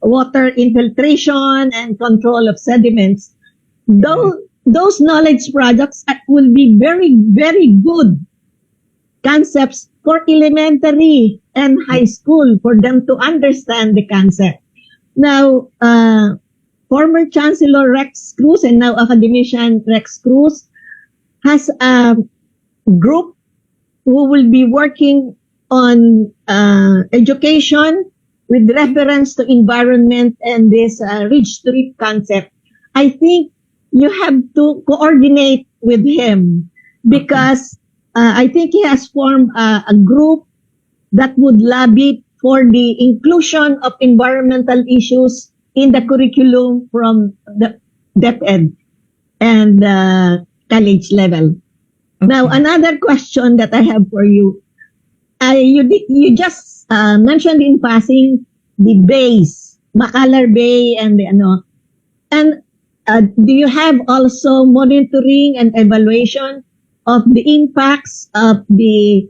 Speaker 14: water infiltration and control of sediments. Those knowledge products will be very, very good concepts for elementary and high school for them to understand the concept. Now, former Chancellor Rex Cruz and now academician Rex Cruz has a group who will be working on education with reference to environment and this ridge to reef concept. I think you have to coordinate with him because I think he has formed a group that would lobby for the inclusion of environmental issues in the curriculum from the DepEd and college level. Okay. Now, another question that I have for you. You just mentioned in passing the bays, Bacalar Bay and the ano. And do you have also monitoring and evaluation of the impacts of the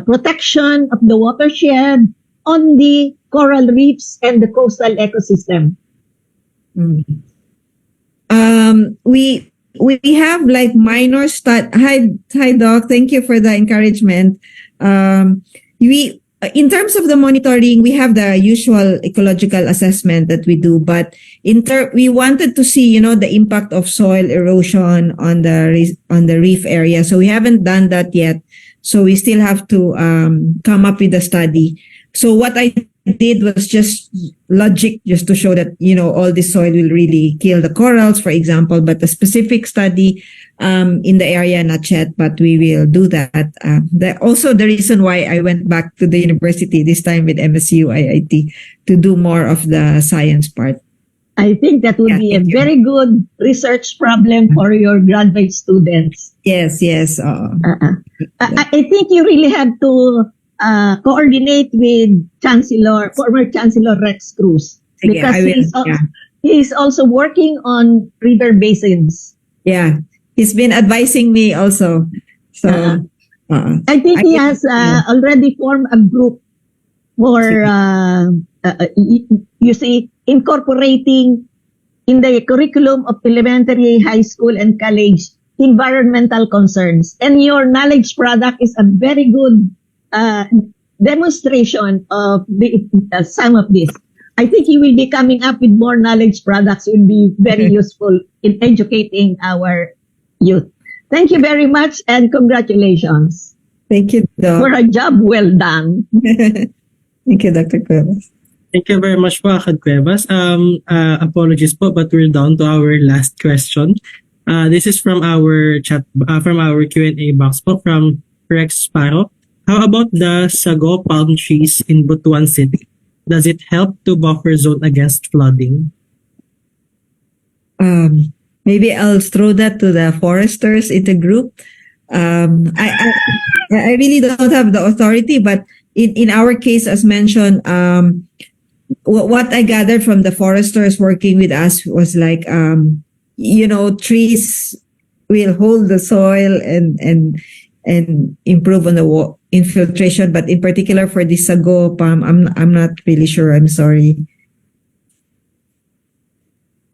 Speaker 14: protection of the watershed on the coral reefs and the coastal ecosystem?
Speaker 7: We have like minor Hi Doc, thank you for the encouragement. In terms of the monitoring, we have the usual ecological assessment that we do, but we wanted to see, the impact of soil erosion on the reef area. So we haven't done that yet. So we still have to come up with a study. So what I did was just logic, just to show that, all this soil will really kill the corals, for example, but a specific study in the area, not yet, but we will do that. Also the reason why I went back to the university this time with MSU IIT to do more of the science part.
Speaker 14: I think that would be a very good research problem for your graduate students.
Speaker 7: Yes.
Speaker 14: I think you really have to coordinate with former Chancellor Rex Cruz, because he's also working on river basins.
Speaker 7: Yeah, he's been advising me also. So
Speaker 14: I think he has already formed a group for incorporating in the curriculum of elementary, high school, and college environmental concerns. And your knowledge product is a very good demonstration of some of this. I think you will be coming up with more knowledge products. It will be very useful in educating our youth. Thank you very much and congratulations.
Speaker 7: Thank you, Doc.
Speaker 14: For a job well done.
Speaker 7: Thank you, Dr. Cuevas.
Speaker 6: Thank you very much po, Akad Cuevas. Apologies po, but we're down to our last question. This is from our chat, from our Q&A box po, from Rex Sparrow. How about the sago palm trees in Butuan City? Does it help to buffer zone against flooding?
Speaker 7: Maybe I'll throw that to the foresters in the group. I really don't have the authority, but in our case, as mentioned, what I gathered from the foresters working with us was like, trees will hold the soil and improve on the infiltration, but in particular for the sago palm, I'm not really sure. I'm sorry.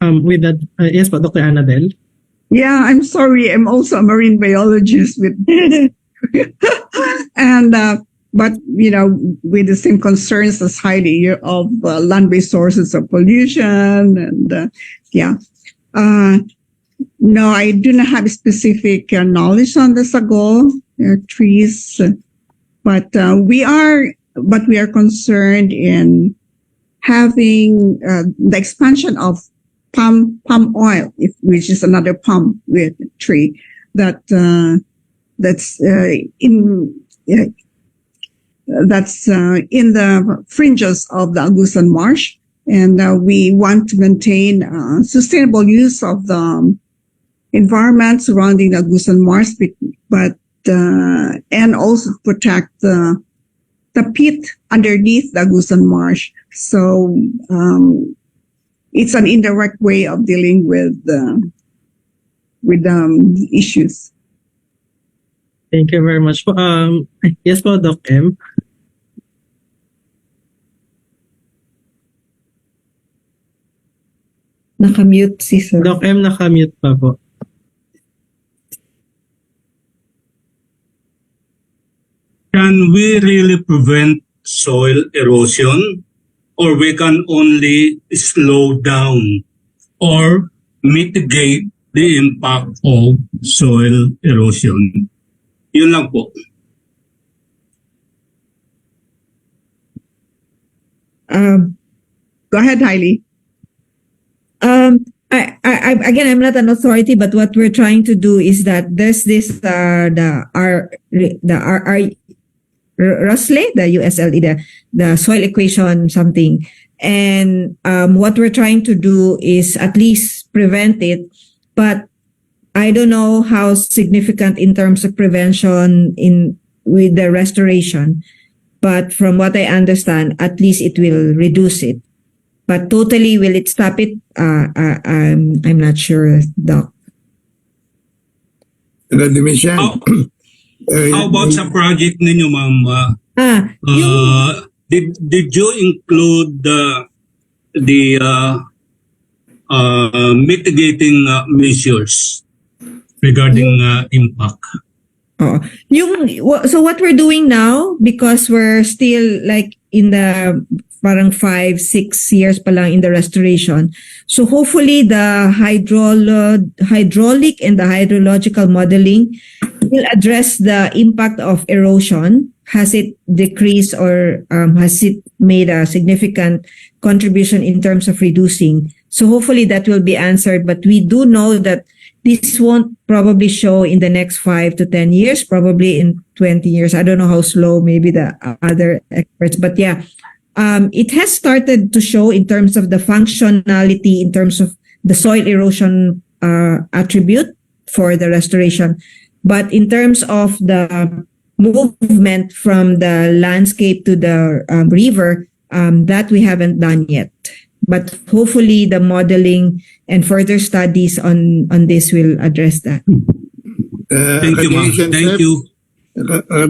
Speaker 6: With that, yes, but Dr. Annabelle.
Speaker 8: Yeah, I'm sorry. I'm also a marine biologist with, and but with the same concerns as Heidi of land-based sources of pollution, and no, I do not have specific knowledge on the sago trees, but we are concerned in having the expansion of palm oil, which is another palm with tree that's in the fringes of the Agusan Marsh, And we want to maintain sustainable use of the environment surrounding the Agusan Marsh, but and also protect the peat underneath the Agusan Marsh. So it's an indirect way of dealing with issues.
Speaker 6: Thank you very much po. Yes po, Doc M.
Speaker 7: Nakamute si Sir.
Speaker 6: Doc M, nakamute pa po.
Speaker 15: Can we really prevent soil erosion, or we can only slow down or mitigate the impact of soil erosion? Yun lang po.
Speaker 8: Go ahead, Hailey.
Speaker 7: Again, I'm not an authority, but what we're trying to do is that there's this RUSLE, the USLE, the soil equation something, and what we're trying to do is at least prevent it, but I don't know how significant in terms of prevention with the restoration, but from what I understand, at least it will reduce it. But totally, will it stop it? I'm not sure, Doc.
Speaker 15: How about sa project ninyo, ma'am? Did you include the mitigating measures regarding impact?
Speaker 7: So what we're doing now, because we're still like in the parang 5-6 years pa lang in the restoration. So hopefully the hydraulic and the hydrological modeling will address the impact of erosion. Has it decreased or has it made a significant contribution in terms of reducing? So hopefully that will be answered. But we do know that this won't probably show in the next 5 to 10 years, probably in 20 years. I don't know how slow maybe the other experts, but yeah. It has started to show in terms of the functionality, in terms of the soil erosion attribute for the restoration. But in terms of the movement from the landscape to the river, that we haven't done yet. But hopefully the modeling and further studies on this will address that.
Speaker 15: Thank you, ma'am. Thank you.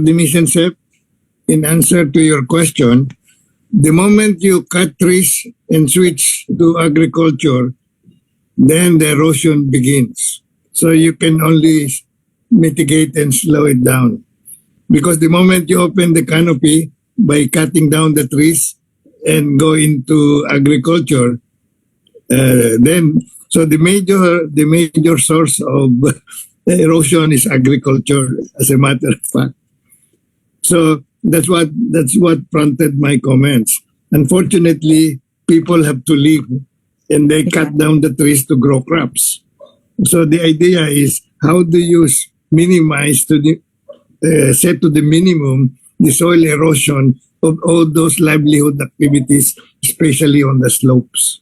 Speaker 13: Dimission Sep, in answer to your question, the moment you cut trees and switch to agriculture, then the erosion begins. So you can only mitigate and slow it down. Because the moment you open the canopy by cutting down the trees and go into agriculture, then so the major source of erosion is agriculture, as a matter of fact. So that's what prompted my comments. Unfortunately, people have to live and they cut down the trees to grow crops. So the idea is, how do you minimize set to the minimum the soil erosion of all those livelihood activities, especially on the slopes.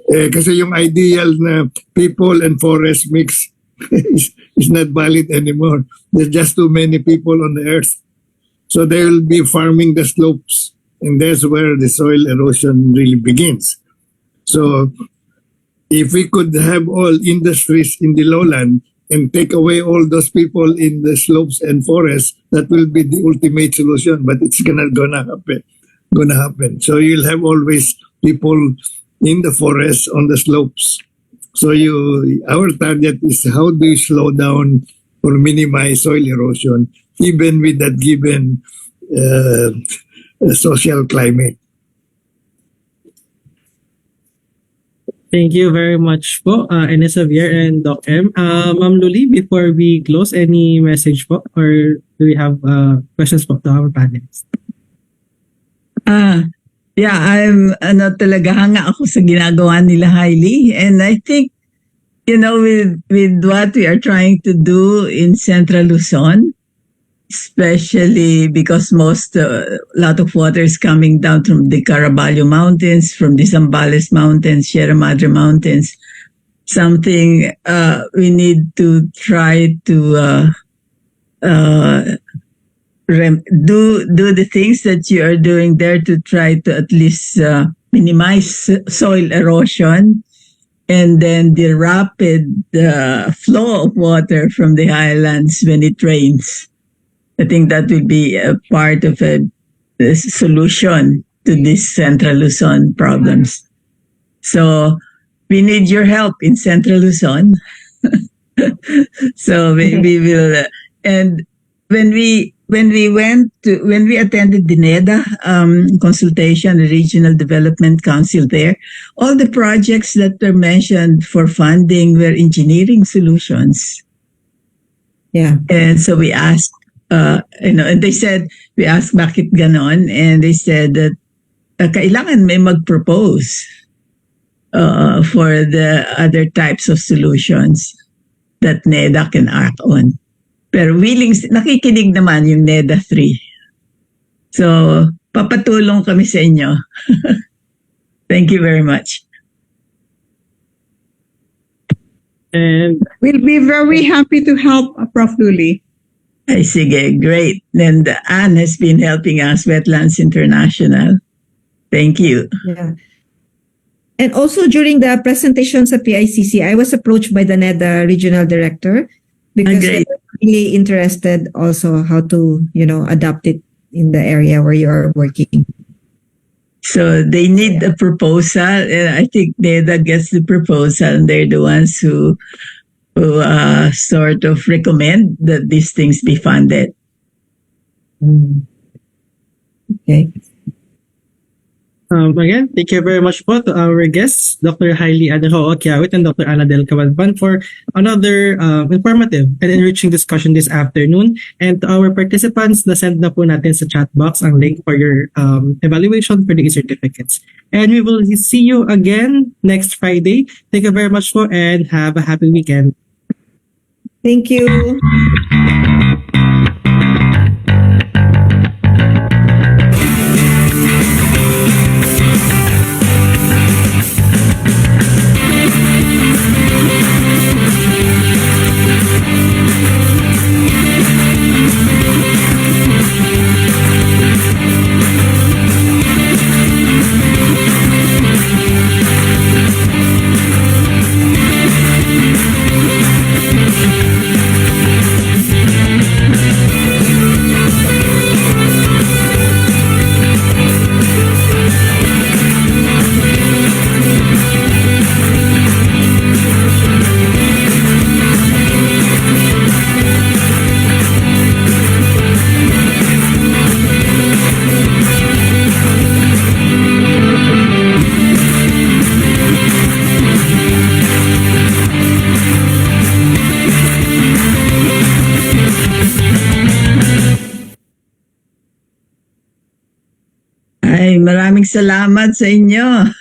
Speaker 13: Kasi yung ideal na people and forest mix is not valid anymore. There's just too many people on the earth. So they will be farming the slopes, and that's where the soil erosion really begins. So if we could have all industries in the lowland and take away all those people in the slopes and forests, that will be the ultimate solution. But it's gonna happen. So you'll have always people in the forests on the slopes. So our target is, how do you slow down or minimize soil erosion, even with that given social climate.
Speaker 6: Thank you very much po, Ines Javier and Doc M. Ma'am Luli, before we close, any message po, or do we have questions po to our panelists?
Speaker 11: Yeah, talaga hanga ako sa ginagawa nila, Hailey. And I think, with what we are trying to do in Central Luzon, especially because a lot of water is coming down from the Caraballo Mountains, from the Zambales Mountains, Sierra Madre Mountains. Something we need to try to do the things that you are doing there to try to at least minimize soil erosion, and then the rapid flow of water from the highlands when it rains. I think that will be a part of a solution to these Central Luzon problems. So we need your help in Central Luzon. So we will, and when we attended the NEDA consultation, the Regional Development Council there, all the projects that were mentioned for funding were engineering solutions.
Speaker 7: Yeah.
Speaker 11: And so we asked, and they said, we asked bakit ganon, and they said that kailangan may mag-propose for the other types of solutions that NEDA can act on. Pero nakikinig naman yung NEDA 3. So, papatulong kami sa inyo. Thank you very much.
Speaker 6: And
Speaker 8: we'll be very happy to help, Prof. Luli.
Speaker 11: Ay, sige, great. And Anne has been helping us, Wetlands International. Thank you.
Speaker 7: Yeah. And also during the presentation sa PICC, I was approached by the NEDA regional director because they're really interested also how to, adapt it in the area where you are working.
Speaker 11: So they need a proposal, and I think NEDA gets the proposal, and they're the ones who sort of recommend that these things be funded.
Speaker 7: Okay.
Speaker 6: Again, thank you very much po to our guests, Dr. Hailey Adaroo Quiaoit and Dr. Anadel Cabanban, for another informative and enriching discussion this afternoon. And to our participants, nasend na po natin sa chat box ang link for your evaluation for the e-certificates. And we will see you again next Friday. Thank you very much po and have a happy weekend.
Speaker 7: Thank you.
Speaker 11: Ay, maraming salamat sa inyo.